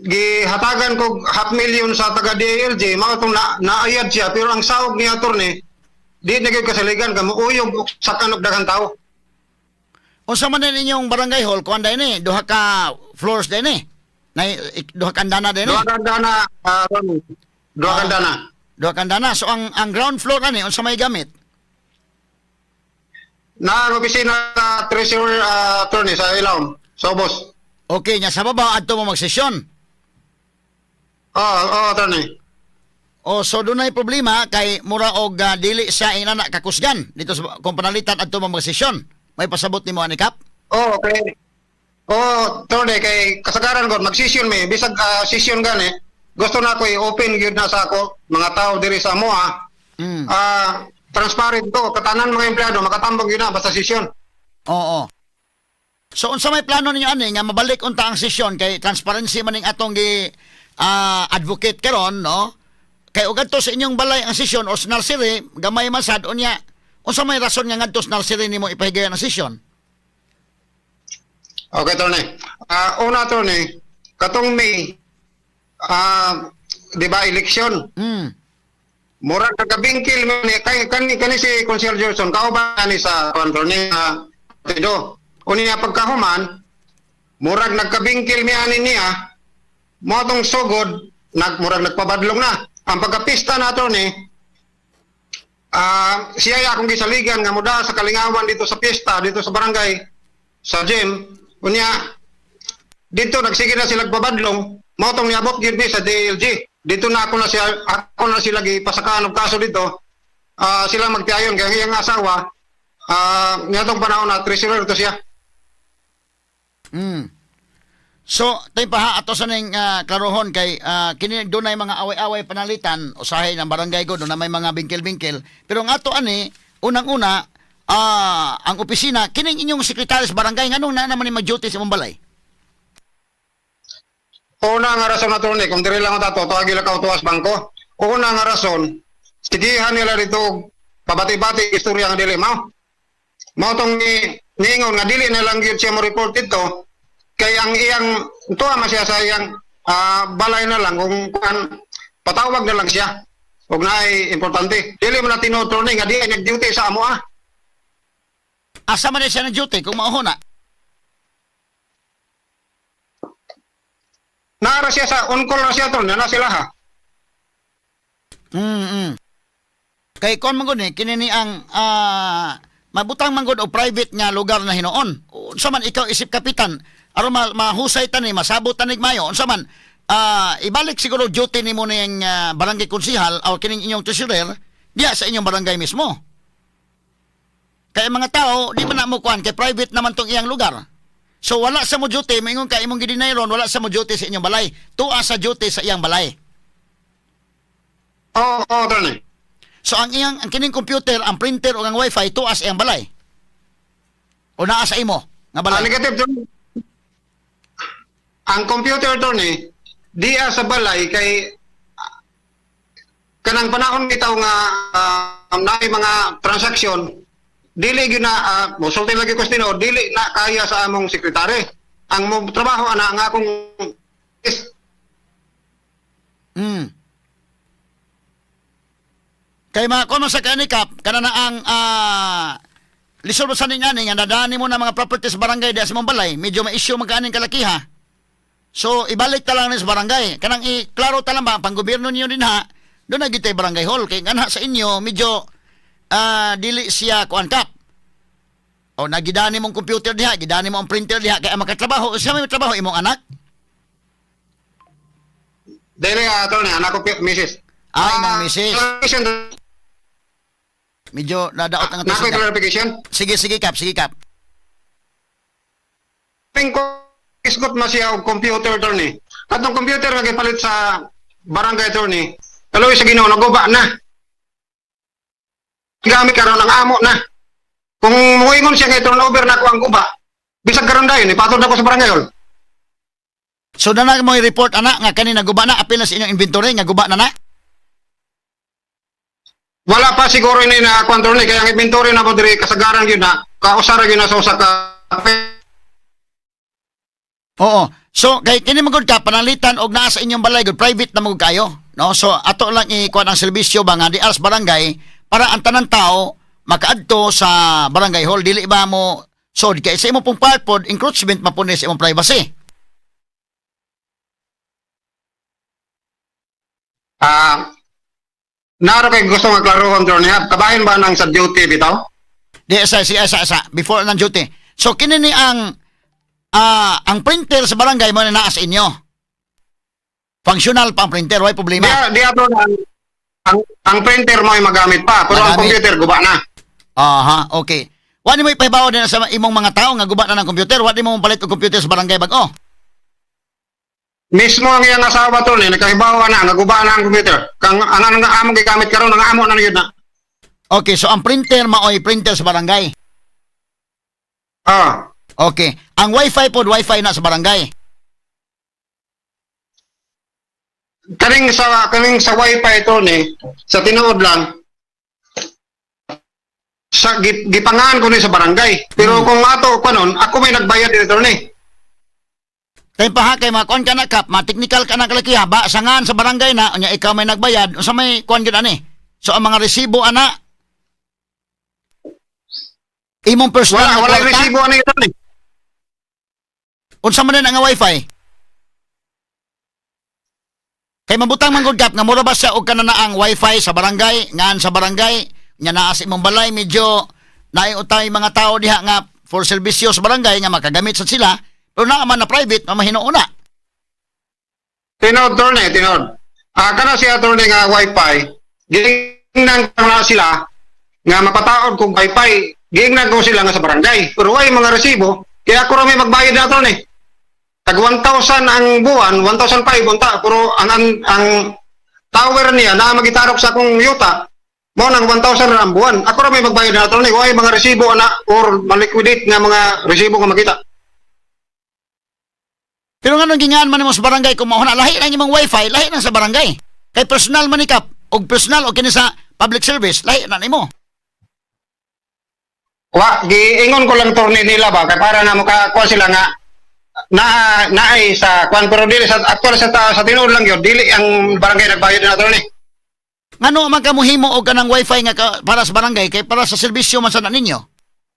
gihatagan ko 500,000 sa taga DLG, mao tong naayad siya pero ang sahog niya attorney di na gyud kasaligan kamo uyog sa kanog daghang tawo. Unsa man din inyong barangay hall, kuan day ni, duha ka floors day ni. Nay duha ka andana day ni. Duha ka dana, duha ka dana. Duha ka dana. So ang ground floor ani unsa may gamit? Na ang opisina sa treasurer attorney sa Ilawom, sa Ubos. Okay, nya sa baba adto mo magsesyon. Attorney. O so dunay problema kay mura og dili siya inana kakusgan dito sa kung panalitan adto mo magsesyon. May pasabot nimo ani Kap? Okay. Attorney, kay kasagaran ko, magsisyon may, bisag session gani, gusto na ko i-open yun na sa ako, mga tao diri sa MOA, transparent to, katanan mga empleyado, makatambog yun na, basta session. Oo. So unsa may plano ninyo ani nga mabalik unta ang sesyon kay transparency man ning atong gi advocate karon, no? Kay ug adto sa inyong balay ang sesyon o sa nursery gamay man sad unya. Unsa may rason nga ngadto sa nursery nimo ipahigayon ang sesyon? Okay, attorney. Una, attorney, katong May, di ba, eleksyon, murag nagkabingkil mo ni kani si Consul Johnson kauban ni sa attorney tido. Unya pagkahuman murag nagkabingkil mi ani niya mo tong sugod murag nagpabadlong na. Ang pagkapista na attorney siya akong gisaligan nga muda sa kalingawan dito sa pista dito sa barangay sa gym. Unya dito nagsige na sila pabadlong mo tong niabot gyud ni sa DLG. Dito na ako na sila gipasakaan og kaso dito. Sila magtiayon kay iyang asawa nitong panahon na treasurer to siya. So, tayo pa ha, ato sa ning klarohon kay kini dunay mga away-away panalitan usahay ng barangay ko doon na may mga bingkel-bingkel. Pero nga ato ani, unang-una, ang opisina, kining inyong sekretary sa barangay, nganong na naman ni mag-duty sa imong balay? Una nga rason na attorney, kung diri lang ang tato, tuwag ila ka tuwas bangko. Una nga rason, sigihan nila dito, pabati-bati, istorya nga dili, mao. Mao tong niingon nga dili na lang yun siya mo report dito, kay ang iyang, tuwa masya sa iyang balay na lang, kung patawag na lang siya. Huwag na ay importante. Dili mo na tinutro nga di ay nag-duty sa amo Asa man siya ng duty kung mauho na? Naara siya sa on-call na siya to, na sila ha. Kay kon man gud ni kini ni ang mabutang man gud og private nga lugar na hinoon. Unsa man ikaw isip kapitan aron mahusay ta ni masabot ta ni mayo. Unsa man ibalik siguro duty nimo ning barangay konsihal o kining inyong treasurer diya sa inyong barangay mismo. Kay mga tao di man na mo kuan kay private naman tong iyang lugar. So wala sa mo duty, maingon ka imong gidinayron, wala sa mo duty sa inyong balay. Tuwa sa duty sa iyang balay. Oo, attorney. So ang kining computer, ang printer o ang wifi tuwa sa iyang balay. O naa sa imo nga balay. Negative attorney. Ang computer attorney, diya sa balay kay kanang panahon bitaw nga naay mga transaksyon dili gyud na mosulti lagi kwestino dili na kaya sa among sekretary ang mo trabaho ana nga akong Kay kono sa kanikap kana na ang lisod sa ning ani nga nadani mo na mga properties barangay diya sa mong balay medyo may issue magkaning kalakiha. So ibalik ta lang ni sa barangay kanang iklaro ta lang ba pang gobyerno niyo din ha doon na gitay barangay hall kay ngana sa inyo medyo dili siya kuan kap. O nagidani mong computer diha, gidani mo ang printer diha kay makatrabaho. Sa may trabaho imong anak? dili attorney anak ko Mrs. Imong misis. Medyo nadaot ang Nako clarification. Sige kap. Ping ko isgot man siya og computer attorney. Atong computer nga gipalit sa barangay attorney. Kaloy sa Ginoo naguba na. Gamit karon ang amo na. Kung muingon siya nga turnover na ko ang guba, bisag karon dayon ipatod ako sa barangay hall. So na mo i-report ana nga kani naguba na apil na sa inyong inventory nga guba na. Wala pa siguro ini na kontrol ni kaya ang inventory na mo diri kasagaran gyud na kausara gyud na sa usa ka. Oo. So kay kini magud ka panalitan og naa sa inyong balay gud private na magud kayo, no? So ato lang ikuan ang serbisyo ba nga di as barangay para ang tanan tao makaadto sa barangay hall dili ba mo so kay sa imo pong part pod encroachment mapuni sa imong privacy. Naro kay gusto nga klarohon attorney. Kabahin ba nang sa duty bitaw? Di sa before ng duty. So kini ni ang printer sa barangay mo na naa sa inyo. Functional pa ang printer, way problema. Di ato ang printer mo ay magamit pa, pero ang Magamit. computer guba na. Aha, okay. Wani mo ipahibaw din sa imong mga tao nga guba na ng computer, wani mo palit og computer sa barangay bag-o. Mismo ang iyang asawa to ni nakahibawa na naguba na ang computer. Kang ang amo gigamit karon ang amo na yun na. Okay, so ang printer maoy printer sa barangay. Ah, Okay. Ang wifi pod wifi na sa barangay. kaning sa wifi to ni sa tinuod lang sa gipangaan ko ni sa barangay. Pero kung ato kanon, ako may nagbayad dito ni. Kay pa kay mga kuan ka na kap, ma-technical ka na kalakiha, ba sangan sa barangay na unya ikaw may nagbayad, unsa may kuan gyud ani? So ang mga resibo ana imong personal Wala na kwarta? resibo ani ito ni. Unsa man din ang wifi? Kay mabutang man gud kap nga mura ba siya og kananaang wifi sa barangay, ngan sa barangay nya naa sa imong balay medyo naiutay mga tao diha nga for serbisyo sa barangay nga makagamit sa sila, pero naa man na private mamahinuuna. Tinod to ni, tinod. Kana siya to ni nga wifi. Gingnan na sila nga mapataod kung wifi. Gingnan ko sila nga sa barangay. Pero way mga resibo, kaya ako ra may magbayad na to ni. Tag 1,000 ang buwan, 1,500 unta, pero ang tower niya na magitarok sa akong yuta, mo nang 1,000 ra ang buwan. Ako ra may magbayad na to ni. Way mga resibo na or maliquidate nga mga resibo nga makita. Pero nga nung gingaan man mo sa barangay kung mao na lahi lang imong wifi, lahi na sa barangay. Kay personal man ni kap, og personal og kini sa public service, lahi na nimo. Giingon ko lang torni nila ba kay para na makakuha sila nga naay sa kwan pero dili sa actual sa tinuod lang yun dili ang barangay nagbayad na torni. Ngano man kamo himo og kanang wifi nga para sa barangay kay para sa serbisyo man sana ninyo.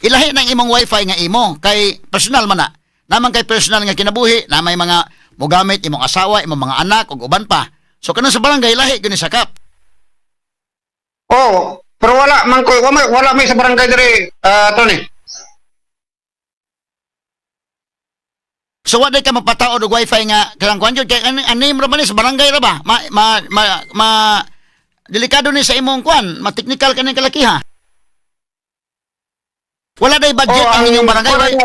Ilahi nang imong wifi nga imo kay personal man na. Naman kay personal nga kinabuhi na may mga mogamit imong asawa, imong mga anak ug uban pa. So kanang sa barangay lahi gyud ni sakap. Oh, pero wala man ko wala may sa barangay diri torni. So wa day ka mapataod og wifi nga kanang kuan jud kay anim ra man ni sa barangay ra ba? Delikado ni sa imong kuan, ma-technical kaning kalakiha. Wala day budget ang inyong barangay.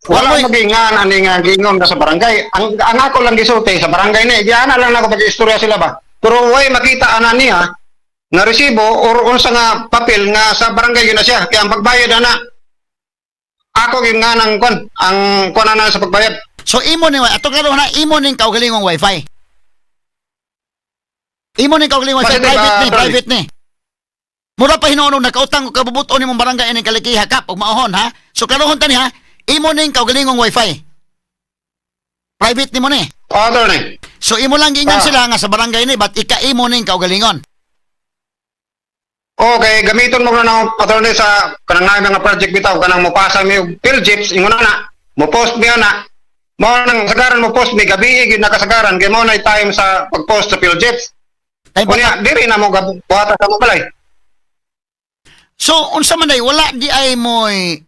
Wala magingan ani nga gingon ka sa barangay. Ang ako lang gisulti sa barangay ni, diana lang nako pag-istorya sila ba. Pero way makita ana niya nga resibo or unsa nga papel nga sa barangay yun na siya. Kaya ang pagbayad ana ako gyud nga nang kon, ang kuan na sa pagbayad. So imo ni ato karon na imo ning kaugalingong wifi. Imo ning kaugalingong wifi private ni. Mura pa hinuon nakautang ko kabubuton nimong barangay ining kalakiha kap og maohon ha. So karon tani ha, imo ning kaugalingong wifi. Private nimo ni. Other ni. So imo lang gingan sila nga sa barangay ni but ika-imo ning kaugalingon. Okay, gamiton mo na ng attorney sa kanang nga project bitaw kanang mopasa mi og PhilJips ingon na. Mo post mi na. Mo nang sagaran mo post mi gabi gyud nakasagaran kay mo na time sa pag-post sa PhilJips. Ay Kunya diri na mo gabuhata sa mo balay. so unsa man day wala di ay moy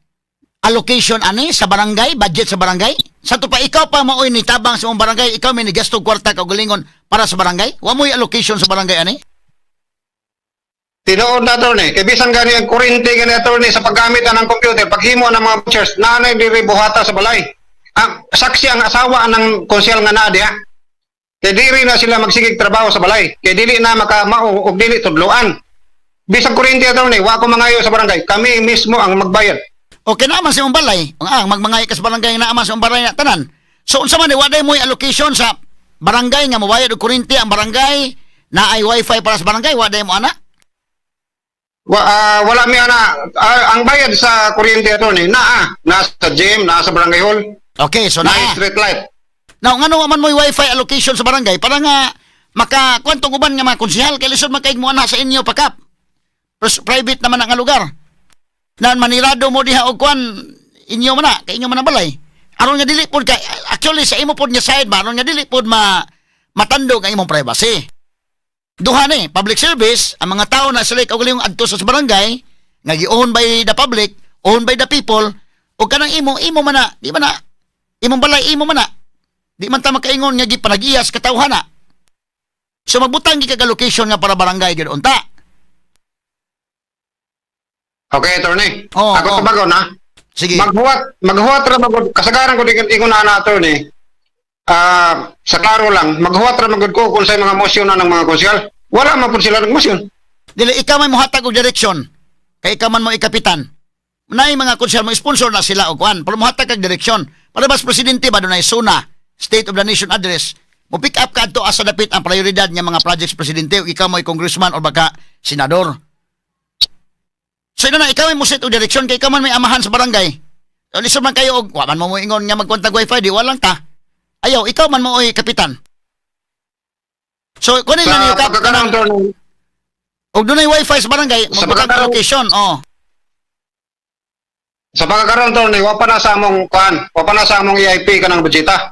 allocation ani sa barangay, budget sa barangay? Sa to pa ikaw pa maoy ni tabang sa imong barangay, ikaw may nigastog kwarta kaugalingon para sa barangay? Wa moy allocation sa barangay ani? Tinuod na attorney, kay bisan gani ang kuryente gani attorney sa paggamit ng computer, paghimo ng mga vouchers, nanay diri buhata sa balay. Ang saksi ang asawa ng konsyal nga naa diha. Kay diri na sila magsigig trabaho sa balay. Kay dili na makamao og dili tudloan. Bisag kuryente attorney, wa ko mangayo sa barangay. Kami mismo ang magbayad. Okay naman sa imong balay. Ang magmangay ka sa barangay na naman sa imong balay na tanan. So unsa man wa day moy allocation sa barangay nga mabayad og kuryente ang barangay na ay wifi para sa barangay, wa day mo ana? Wala mi ana ang bayad sa kuryente attorney nasa gym, nasa barangay hall, Okay, so na na. street light. Now, ngano man mo'y wifi allocation sa barangay para nga makakwantong uban nga mga konsehal kay lisod makaig mo na sa inyo pakap. Private naman ang lugar. Na manirado mo diha og kwan inyo man na kay inyo man ang balay. Aron nga dili pod kay actually sa imo pod nga side ba aron nga dili pod matandog ang imong privacy. duha ni public service, ang mga tao na sila kaugalingong adto sa barangay nga gi-own by the public, owned by the people, o kanang imo man na, di man na, imong balay imo man na, di man ta makaingon nga gipanag-iyas katawhana. So magbutang gi kag location nga para barangay gid unta. Okay, attorney. Oo, Ako oo. tubago na. Sige. Maghuwat ra magud kasagaran ko ingon na attorney. Sa klaro lang, maghuwat ra magud ko kung sa mga motion na ng mga konsyal. Wala man pud sila ng motion. Dili ikaw may mohatag og direksyon. Kay ikaw man mo ikapitan. Nay mga konsyal mo sponsor na sila og kuan, pero mohatag kag direksyon. Para bas presidente ba dunay SONA, State of the Nation Address. Mo pick up kadto asa dapit ang prioridad nga mga projects presidente o ikaw mo'y congressman o baka senador. So ina na ikaw may mo set og direksyon kay ikaw man may amahan sa barangay. O lisod man kayo og wa man mo ingon nga magkontag wifi di walang ta. Ayaw ikaw man mo oy kapitan. So kunin na niyo Sa pagkakaroon, attorney, og dunay wifi sa barangay, Sa magbutang pagkakaroon- location. Oh. sa pagkakaroon attorney, wa pa na sa among kuan, wa pa na sa among EIP kanang budgeta.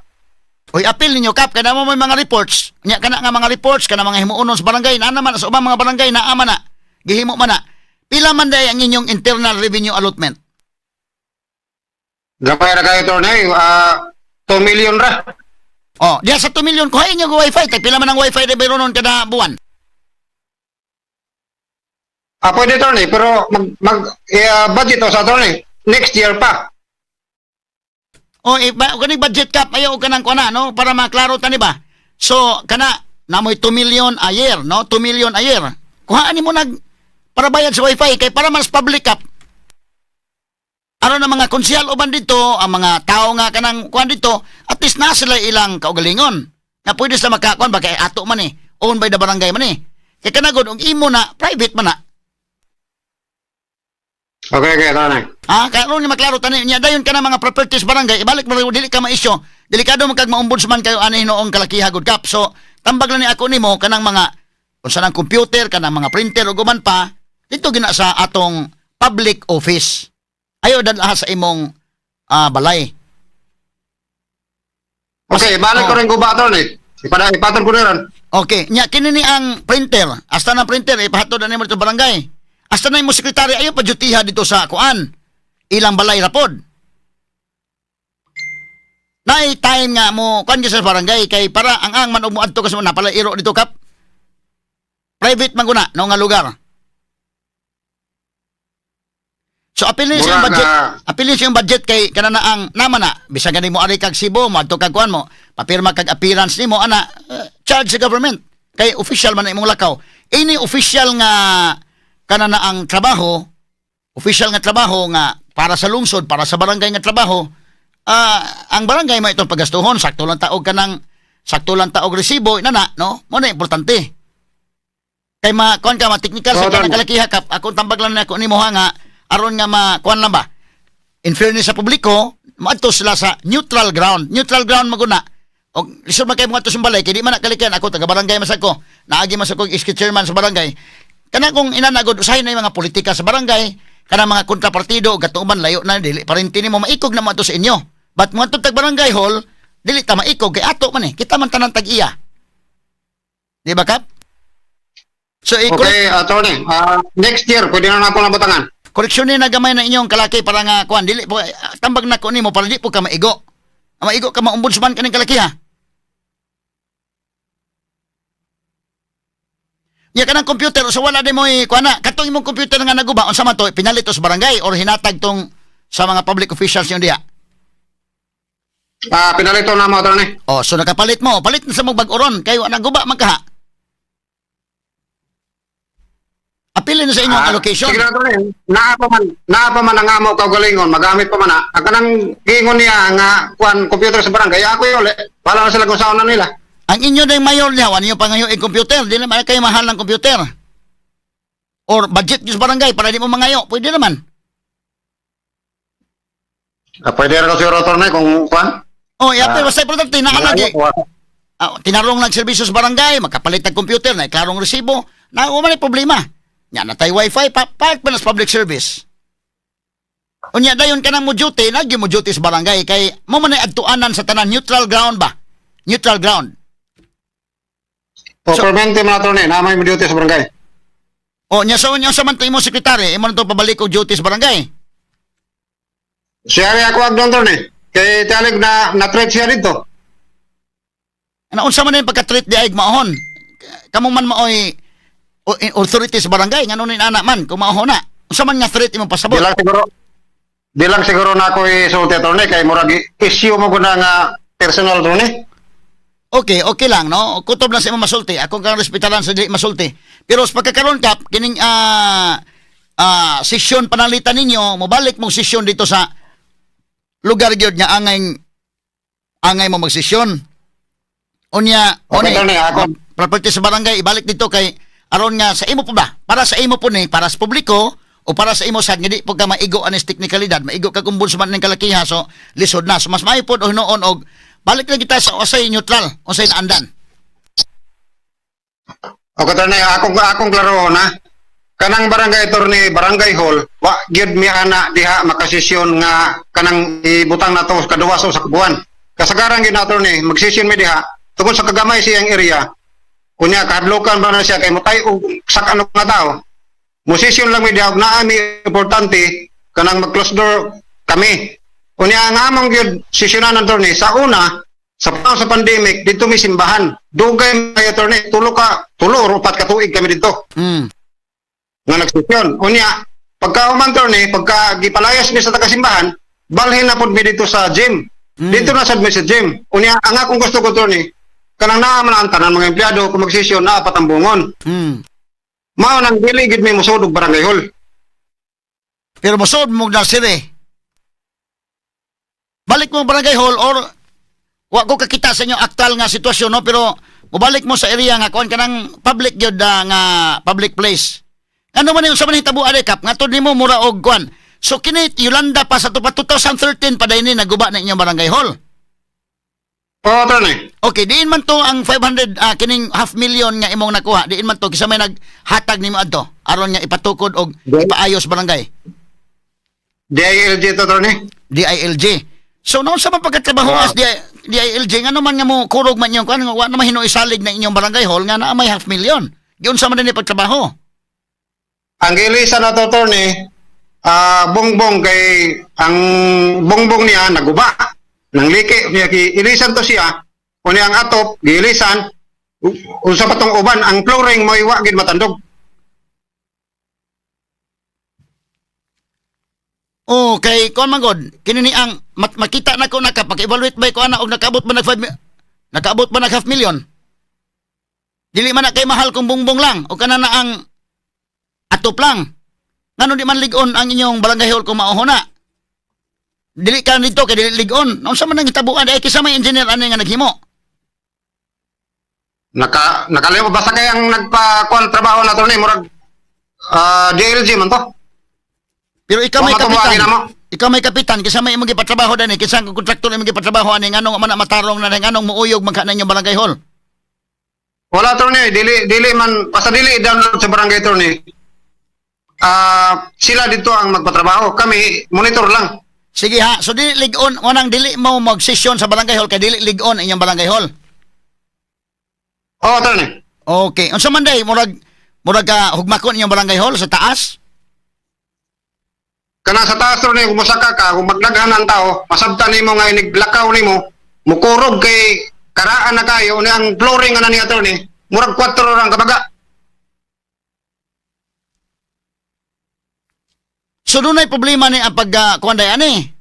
Oy, apil ninyo kap kada mo may mga reports. Nya kana nga mga reports kana mga himuonon sa barangay na naman sa ubang mga barangay na ama na. Gihimo man na. Pila man day ang inyong internal revenue allotment? Gamay ra kayo attorney, 2 million ra. Oh, diya sa 2 million kuhain niyo go wifi. Tag pila man ang wifi de bayronon kada buwan? Pwede attorney, pero budget o sa attorney, next year pa. O, kani budget cap, ayaw ka ng kuana, no? Para maklaro tani ba? So, kana, namoy 2 million a year, no? 2 million a year. Kuhaan mo para bayad sa wifi, kay para mas public cap. Aron ang mga konsyal uban dito, ang mga tao nga kanang kuan dito, at least na sila ilang kaugalingon. Na pwede sila makakuan ba, kay ato man owned by the barangay man Kay kanagod, ang imo na, private man na. Okay, attorney. Kaya ron nga maklaro tani niya dayon ka na mga properties barangay ibalik mo dili ka maisyo delikado man kag maombudsman kayo ani noong kalakiha good kap so tambag lang ni ako nimo kanang mga unsa nang computer kanang mga printer ug uban pa dito gina sa atong public office ayo dadlaha sa imong balay. Okay, balik ko rin guba attorney. Ipatol ko na rin. Okay nya kini ni ang printer hasta na printer ipahatod na nimo dito barangay hasta na imong sekretary ayo pa dutiha dito sa kuan ilang balay rapod. Nay time nga mo kuan sa barangay kay para ang man og moadto kasi na pala iro dito kap. Private man guna no nga lugar. So apilin siya yung budget. Apilin siya yung budget kay kanana ang naman na bisan gani mo ari kag Cebu mo adto kag kuan mo papirma kag appearance nimo ana charge sa government kay official man na imong lakaw. Ini official nga kanana ang trabaho official nga trabaho nga para sa lungsod, para sa barangay nga trabaho, ang barangay may itong pagastuhon, sakto lang taog resibo, inana, no? Muna importante. Kay kuan ka, technical sa kanang kalakiha kap, akong tambag lang na ako ni mo nga, aron nga kuan lang ba? In fairness sa publiko, maadto sila sa neutral ground. Neutral ground maguna. O lisod man kayo mga sa balay, kay di man nakalikihan, ako taga barangay masako, naagi masako iski chairman sa barangay. Kana kung inanagod usahay na yung mga politika sa barangay, kana mga kontrapartido gatuman layo na dili parenti nimo maikog na mo ato sa inyo. But mo tag barangay hall, dili ta maikog kay ato man kita man tanan tag-iya. Di ba kap? So Okay, attorney. Next year pwede na nato nabutangan. koreksyonin na gamay na inyong kalaki para nga kuan dili po tambag na ko nimo para di po ka maigo. Maigo ka maombudsman kaning kalaki ha. Ya kanang computer so wala din mo kuana katong imong computer nga naguba unsa man to pinalit to sa barangay or hinatag tong sa mga public officials yung diha. Pinalito na mo attorney. Oh so nakapalit mo palit na sa mong bag-oron kay wa naguba man ka ha. Apilin na sa inyong allocation. Sige na attorney. Naa pa man ang amo kaugalingon, magamit pa man na. Ang kanang gingon niya nga kuan computer sa barangay ako yole. Wala na sila kung saan na nila. Ang inyo ding mayor niya, wala niyo pa ngayon yung computer. Di naman kayo mahal ng computer. Or budget yung barangay para di mo mangayo. Pwede naman. Pwede rin kasi attorney kung kuan. Oh, yapil, basta importante, naalagi. Tinarong lang serbisyo sa barangay, makapalit ng computer, na iklarong resibo. Na, uman yung problema. Yan na tayo wifi, part pa na sa public service. Unya, dayon ka nang mo duty, nagyo mo duty sa barangay. Kay, mo man ay adtuanan sa tanan, neutral ground ba? Neutral ground. O permanente man attorney, na may duty sa barangay. O nya sa unyo sa man imo sekretary, imo to pabalik og duty sa barangay. Siya rin ako agdon attorney. Kay talig na-treat siya dito. Ano unsa man yung pagka-treat di ay maahon? Kamo man maoy authority sa barangay ngano ni anak man kung maahon na. Unsa man nga threat imo pasabot? Di lang siguro na ako isulti attorney kay murag issue mo ko na nga personal attorney. Okay, okay lang, no? Kutob lang sa imo masulti. Ako kang respetaran sa di masulti. Pero sa pagkakaroon kap, kining sesyon panalitan ninyo, mobalik mong sesyon dito sa lugar gyud nga angay mo magsesyon. Unya, Okay, attorney, ako. property sa barangay, ibalik dito kay aron nga sa imo po ba? Para sa imo po ni, para sa publiko, o para sa imo sad nga di pagka maigo anis teknikalidad, maigo ka kumbul sa man ng kalakiha, so lisod na. So mas maipod o hinoon og balik na kita sa usay neutral, usay na andan. Okay, attorney, akong klaro na. Kanang barangay attorney, barangay hall, wa gyud mi ana diha makasesyon nga kanang ibutang nato kaduwa sa buwan. Kasagaran gyud na attorney, magsesyon mi diha tungod sa kagamay siyang area. Kunya kahadlokan ba na siya kay mutay og sak ano nga tao. Musesyon lang mi diha og naa mi importante kanang mag-close door kami. Kunya nga among gyud sesyonan attorney sa una sa panahon sa pandemic dito mi simbahan. Dugay may attorney tulo or upat ka tuig kami dito. Nga nagsesyon. Unya, pagka human attorney, pagka gipalayas mi sa tagasimbahan, balhin na pod mi dito sa gym. Dito na sad mi sa gym. Unya, ang akong gusto ko attorney, kanang naa man ang tanan mga empleyado kung magsesyon na apat ang bungon. Mao nang dili gid mi musud og barangay hall. Pero mosod mo na sire. Balik mo barangay hall or wa ko kakita sa inyo aktual nga sitwasyon, no? Pero mubalik mo sa area nga kuan kanang public gyud nga public place. Ano man yung sa manita bu adekap nga tod nimo mura og kuan. So kini Yolanda pa sa 2013 pa dayni naguba na inyong barangay hall. Oo, attorney. Okay, diin man to ang 500 kining half million nga imong nakuha. Diin man to kisa may naghatag nimo adto aron nga ipatukod og ipaayos barangay. DILG to attorney. DILG. So noon sa pagkatrabaho as DILG ngano man nga mo kurog man yung kuan wa na mahino isalig na inyong barangay hall nga na may half million. Giun sa man ni pagtrabaho. Ang ilisan na to attorney, bongbong kay ang bongbong niya naguba. Nang liki niya ilisan to siya. Kunya ang atop giilisan unsa pa tong uban ang flooring mo iwa gid matandog. Okay, kon mangod, kini ni ang makita na ko nakapag-evaluate ba ko ana og nakaabot ba nag half million? Dili man na kay mahal kung bongbong lang o kana na ang atop lang. Ngano di man ligon ang inyong barangay hall kung maoho na? Dili ka dito kay dili ligon. Unsa man nang gitabuan ay kisa may engineer ani nga naghimo? Nakaliw basta kay ang nagpa-kuan trabaho na to ni murag DLG man to. Pero ikaw may Wa matubuan kapitan. mo. Ikaw may kapitan kisa may imong gipatrabaho dani kisa ang kontraktor imong gipatrabaho ani nganong man na matarong na nganong muuyog magka na inyong barangay hall. Wala attorney, dili man basta dili download sa barangay attorney. Sila dito ang magpatrabaho. Kami monitor lang. Sige ha, so dili ligon unang dili mo mag-session sa barangay hall kay dili ligon inyong barangay hall. Oo, attorney. Okay, unsa man day murag ka hugmakon inyong barangay hall sa taas? Kana sa taas attorney, kung musaka ka, kung magdaghan ang tao, masabtan nimo nga iniglakaw nimo, mukurog kay karaan na kayo, ni ang flooring nga na ni attorney, murag 4 orang kabaga. So doon ay problema ni ang pagkuanday ani.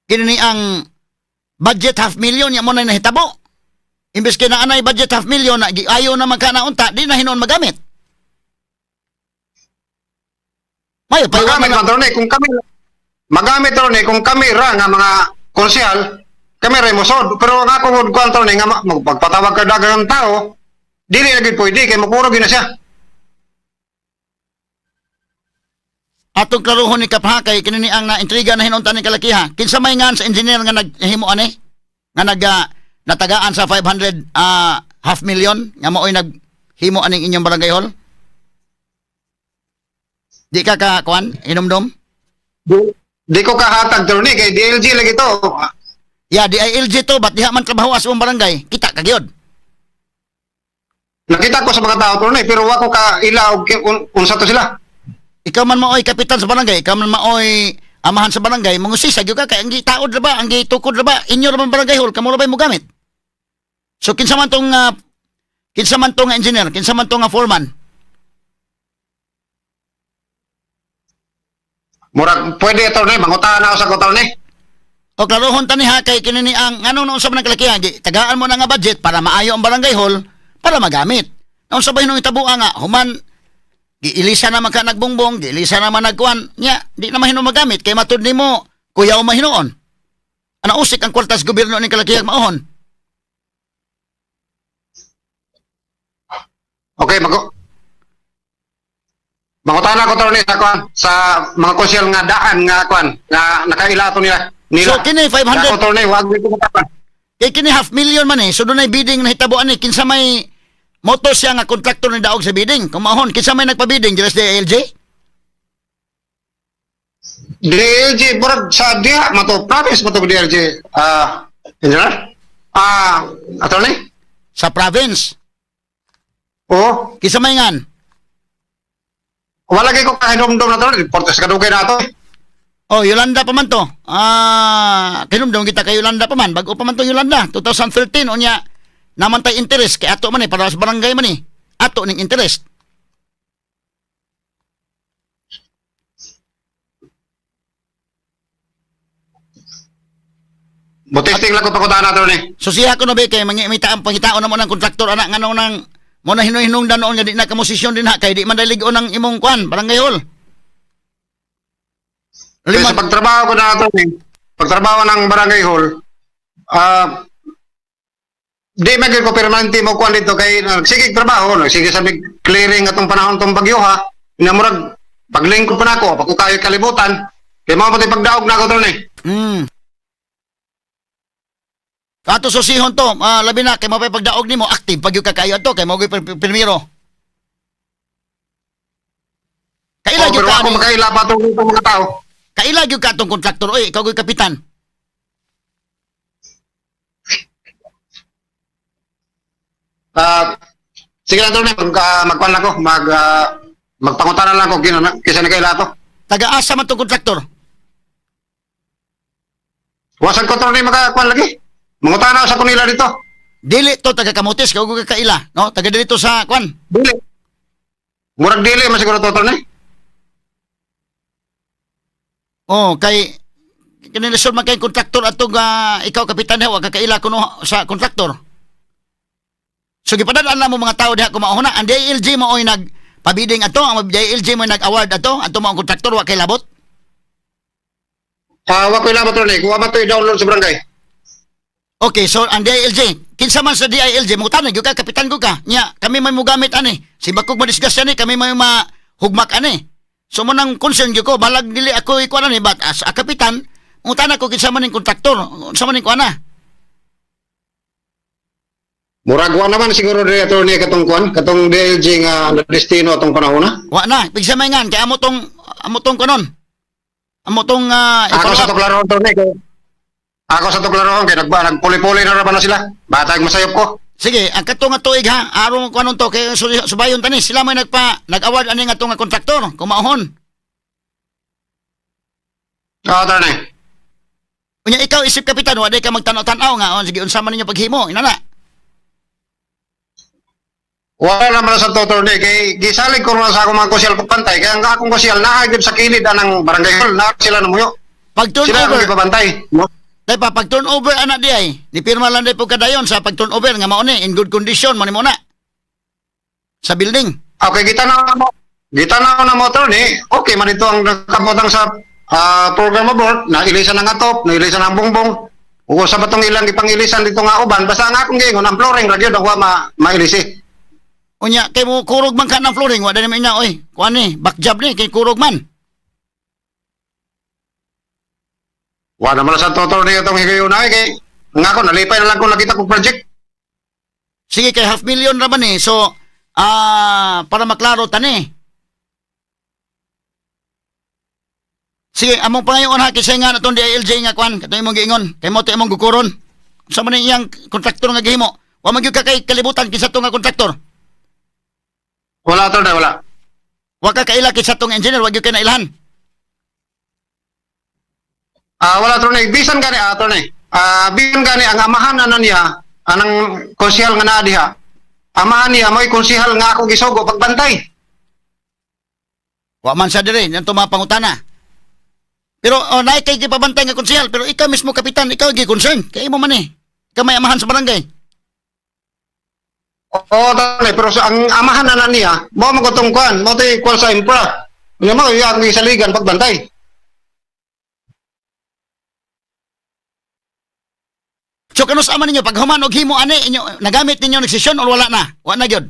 Kini ni ang budget half million ya mo na nahitabo. Imbes kay na anay budget half million na ayo na magkana unta, di na hinon magamit. Mayo pa Magamit man attorney, kung kami magamit attorney, kung kami ra nga mga konsyal, kami ra mosod. Pero ang ako ko attorney nga magpatawag ka dagang tao, dili na gid pwede kay makurog na siya. atong klaruhon ni kapha kay kini ni ang naintriga na hinunta ni kalakiha. Kinsa may ngan sa engineer nga naghimo ani? Nga natagaan sa 500 half million nga maoy naghimo aning inyong barangay hall? Di ka kuan hinumdom? Di ko kahatag attorney kay DLG lagi to. Ya, di ILG to, ba't diha man trabaho as mong barangay? Kita kagyod. Nakita ko sa mga tao attorney pero wa ko ka ila og unsa to sila. Ikaw man maoy kapitan sa barangay, ikaw man maoy amahan sa barangay, mangusisa gyud ka kay ang gitaod ra ba, ang gitukod ra ba, inyo ra man barangay hall, kamo ra ba mo gamit? So kinsa man tong engineer, kinsa man tong foreman? Murag pwede attorney mangutahan ako sa attorney. O klarohon tani ha kay kinini ang anong naunsa man ang kalakihan, tagaan mo na nga budget para maayo ang barangay hall para magamit. Naunsa ba hinung itabuha nga human giilisa naman ka nagbungbong, giilisa naman nagkuan, nya di na mahino magamit kay matud nimo kuya o mahinoon. Ana usik ang kwartas gobyerno ni kalakihan maohon. Okay, mangutahan ako attorney sa kwan sa mga konsyel nga daan nga kwan nga nakaila to nila. So kini 500 attorney wag ko matapan. kay kini 500,000 man eh. So dunay bidding na hitabuan ni kinsa may moto siya nga kontraktor ni daog sa bidding. Kumahon kinsa may nagpa-bidding dira sa DILG? DLG murag sa dia mato province mato DLG engineer attorney Sa province. oh Kinsa may ngan? wala kay ko kahinomdom na to report sa kadugay na to Oh, Yolanda pa man to. Kinumdum kita kay Yolanda pa man. Bago pa man to Yolanda. 2013 unya naman tay interest kay ato man eh para sa barangay man eh. Ato ning interest. butisting lang ko pakutahan na attorney So siya ko na ba kay mangimita ang pangitaon na mo ng kontraktor anak ngano nang mo na hinuhinungdan noon nga di na kamosisyon din ha kay di man daligo ng imong kwan barangay hall. Kaya sa pagtrabaho ko na attorney pagtrabaho ng barangay hall di magiging ko permanente mo kwan dito kay sige trabaho sige sabi clearing atong panahon tong bagyo ha inamurag paglingkod pa nako pag ko kayo kalibutan kay mao pati pagdaog na ako attorney Ato susihon to, labi na kay mapay pagdaog nimo active pag yung kakayo ato kay mao primero. Kaila gyud pero ka ako ni, makaila pa itong mga tao kaila gyud ka tong kontraktor oy, ikaw gyud kapitan. sige lang attorney magkwan lang ko magpangutanan lang ko kisa na kaila to Taga-asa man tong kontraktor. wasan ko attorney magkakwan lagi mangutahan ako sa kunila dito Dili to taga Kamutis, ikaw gyud kaila, no? Taga dito sa kwan. dili murag dili masiguro to attorney Oh, kay kinilisod man kay kontraktor ato nga ikaw kapitan ha, wa ka kaila kuno sa kontraktor. So gipadadaan mo mga tao diha kumauna, ang DILG mo oy nagpabiding ato, ang DILG mo nag-award ato, ato mga kontraktor wa kay labot. wa ko ilabot attorney kuha man to i-download sa barangay Okay, so ang DILG, kinsa man sa DILG, mutanag yung ka, kapitan ko ka. Nya, kami may mugamit ani. Si Bakog madisgas ani, kami may mahugmak ani. So mo nang concern gyud ko, balag dili ako ikuan ani, but as a kapitan, mutanag ko kinsa man ning kontraktor, kinsa man ning kuan na. murag wa naman siguro diri attorney katong kwan katong DLG nga destino atong panahon na Wa na, pigsa may ngan, kay amo tong kanon. Amo tong ako sa tuklaron attorney ako sa tuklaron kay nagpuli-puli na raman na sila batag masayop ko Sige, ang kato nga tuig ha, aron ko anon to kay subayon tani, sila may nag-award ani nga to nga kontraktor, kumaahon. attorney Unya ikaw isip kapitan, wa day ka magtanaw-tanaw nga, sige unsa man ninyo paghimo, inana. wala naman sa attorney kay gisalig ko na sa akong mga kosyal pagpantay kaya ang akong kosyal naagid sa kilid anang barangay hall na sila namuyo Pag sila ang turnover, ipabantay dai pa pag turnover ana di ay, ni pirma lang dai po kadayon sa pag turnover nga mao ni in good condition mo ni muna. Sa building. okay gitanaw na mo attorney okay man ito ang nakabutang sa program board na ilisan ng atop na ilisan ng bongbong o sa batong ilang ipangilisan dito nga uban basta nga akong gingon ang flooring ra gyud ang wa mailisi Unya kay mo kurog man ka ng flooring, wa dai man niya oy. Kuan ni, back job ni kay kurog man. wa naman sa attorney itong higayon na kay nga ako nalipay na lang kung nakita kong project Sige kay 500,000 ra man ni. So para maklaro tani. Sige, among pangayon ha kisay nga natong DILG nga kwan, katong imong giingon, kay mo to imong gukuron. Sa man iyang kontraktor nga gihimo. Wa man gyud ka kay kalibutan kinsa to nga kontraktor. Wala attorney, wala. Wa ka kaila sa tong engineer, wag gyud kay nailhan. Wala attorney, bisan gani attorney. Bisan gani ang amahan na niya, anang konsehal nga naa diha. Amahan niya mo'y konsehal nga ako gisugo pagbantay. Wa man sa dire, yan pangutana. Pero naay kay gipabantay nga konsehal, pero ikaw mismo kapitan, ikaw gi concern. Kay mo man eh. Ikaw may amahan sa barangay. Oo, attorney, pero ang amahan na niya, mo magutong kuan, mo tay kuan sa impra. Nga mo yang isaligan pagbantay. So kano sa ama ninyo pag human og himo ani inyo nagamit ninyo nagsesyon o wala na? Wa na gyud.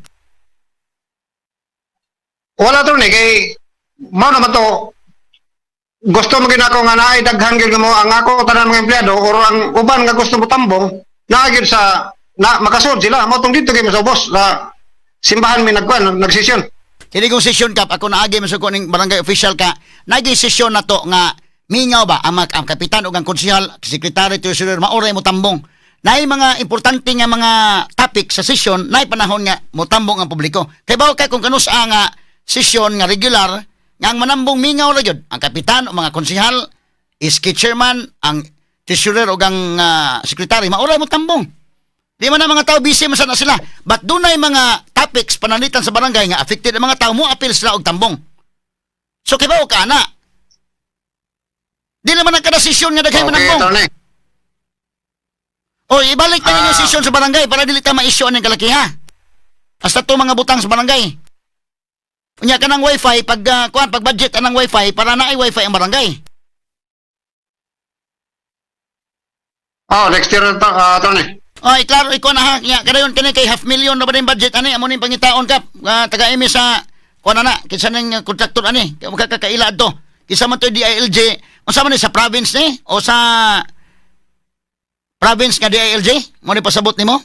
Wala attorney kay mao naman to gusto mo ginako nga naay daghan gyud mo ang ako tanan mga empleyado or ang uban nga gusto mo tambong naa gyud sa na makasud sila mo tong dito kay sa boss na simbahan mi nagkuan nagsesyon. Kini kung sesyon ka ako naagi man sa ko ning barangay official ka, nagi sesyon na to nga mingaw ba ang kapitan ug ang konsehal, secretary, treasurer maoray mo tambong. Naay mga importante nga mga topic sa sesyon, naay panahon nga motambong ang publiko. Kay bawo kay kung kanus nga sesyon nga regular nga ang manambong mingaw ra gyud ang kapitan o mga konsehal, iski chairman, ang treasurer ug ang secretary maoray mo tambong. Di man ang mga tao busy man sana sila. But dunay mga topics pananitan sa barangay nga affected ang mga tao mo appeal sila og tambong. So kay bawo ka ana. Di naman ang kada sesyon nga daghay manambong. attorney. O, ibalik na ninyo sesyon sa barangay para dili ta ma-issue ng kalakiha. Hasta to mga butang sa barangay. Unya ka ng wifi, pag budget ka ng wifi, para na ay wifi ang barangay. Next year attorney. O, klaro, ikaw na ha. Nya, kadayon kani kay $500,000 na ba din budget, ani? Amo ning pangitaon ka. Taga-imi sa, kuha na, kinsa ng kontraktor, ani? Magkakaila to. Kinsa man to DILG. O sa man sa province ni? O sa province nga DILG? Mo ni pasabot nimo?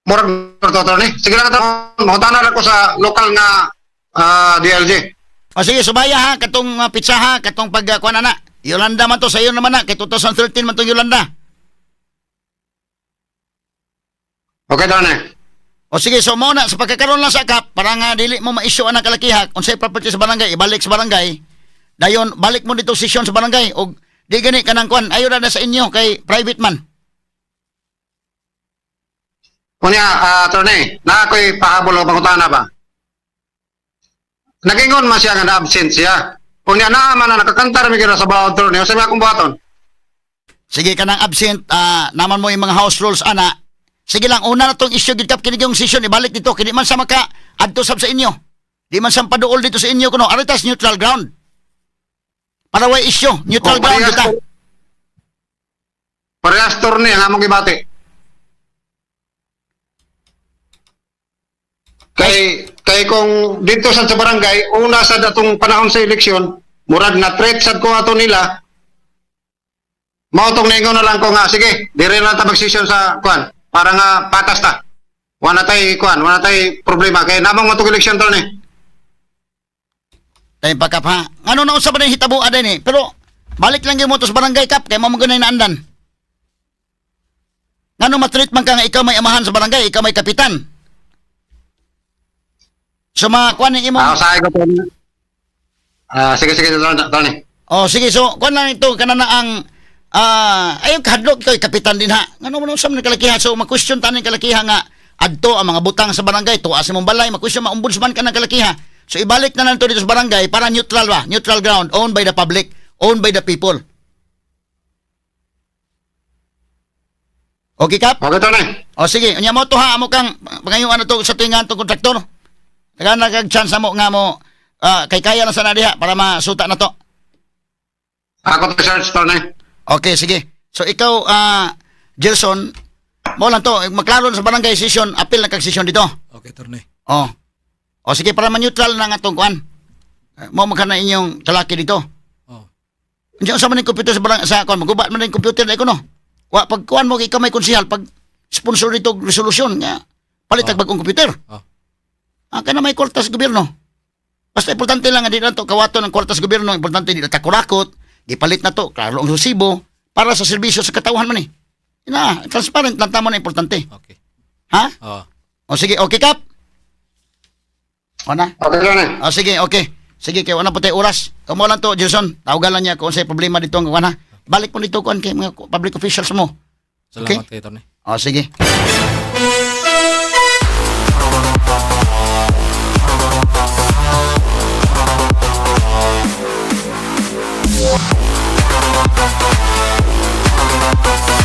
Murag to attorney. Sige lang attorney. Mahutanan ako sa lokal nga DLG. O sige, subaya ha, katong pizza ha, katong pagkuha na. Yolanda man to, sa iyo naman na, kay 2013 man to Yolanda. Okay attorney. O sige, so mo na, sa pagkakaroon lang sa kap, para nga dili mo ma-issue ang kalakiha, kung sa'y property sa barangay, ibalik sa barangay, dayon, balik mo dito sesyon sa barangay, o di gani ka ng kwan, ayaw na sa inyo, kay private man. Kunya attorney, na ako'y pahabol o pangutana ba? Nagingon man siya nga na-absent siya. Kunya naaman na nakakantar mi kira sa bawat attorney. O sabi akong buhaton. Sige ka ng absent, naman mo yung mga house rules, ana. Sige lang, una na tong issue, gitap, kinigong session, ibalik dito, kini man sa maka, adto sab sa inyo. Di man sa paduol dito sa inyo, kuno, aritas neutral ground. Para way issue, neutral ground kita. Parehas attorney ang among gibati. Kay kung dito sa barangay, una sa datong panahon sa eleksyon, murag na threat sad ko ato nila. Mao tong ningon na lang ko nga, sige, dire na ta mag-session sa kuan para nga patas ta. Wala tay kuan, wala tay problema kay namang matong eleksyon to ni. Tayo pa kap ha. Ano na usap na yung hitabo aday ni. Pero balik lang yung mo to sa barangay kap kay mamagunay na andan. Ngano matreat man ka nga ikaw may amahan sa barangay, ikaw may kapitan. So kuan ni imo. Saay ko to. Sige Tony. Oh sige, so kuan lang ito kana na ang ayong kahadlok ikaw kapitan din ha. Ngano man usap na kalakiha, so ma-question tanan kalakiha nga adto ang mga butang sa barangay, tuwa sa mong balay, ma-question ma-ombudsman ka ng kalakiha. So ibalik na lang ito dito sa barangay para neutral ba? Neutral ground, owned by the public, owned by the people. Okay, Kap? Okay, Tony. O sige, unya mo to ha, amo kang pangayuan na to sa tuwingan to kontraktor. Nagana kag chance mo nga mo kay kaya na sana diha para masuta na to. Ako to search, Tony. Okay, sige. So ikaw, Gelson, mo lang to, maklaro na sa barangay session, appeal na kag session dito. Okay, attorney. Oh. O sige, para ma-neutral na nga itong kuan. Mo magkana inyong talaki dito. Oh. Diyan sa man yung computer sa barangay, sa kuan, magubat man yung computer na iko no. Wa pag kuan mo ikaw may konsehal pag sponsor dito resolution nga palit ang bagong computer. Oh. Kana may kwartas gobyerno. Basta importante lang nga di na to kawaton ng kwartas gobyerno, importante di na takurakot, gipalit na to klaro ang susibo para sa serbisyo sa katawhan man eh. Ina, transparent lang tamo na importante. Okay. Ha? Oh. O sige, okay kap. O na. Okay lang eh. O sige, okay. Sige, kay wala po tayo oras. Kamo lang to, Jason. Tawagan lang niya kung sa'y problema dito ang kuwan ha. Balik mo dito kuwan kay mga public officials mo. Salamat kay Tony. O sige.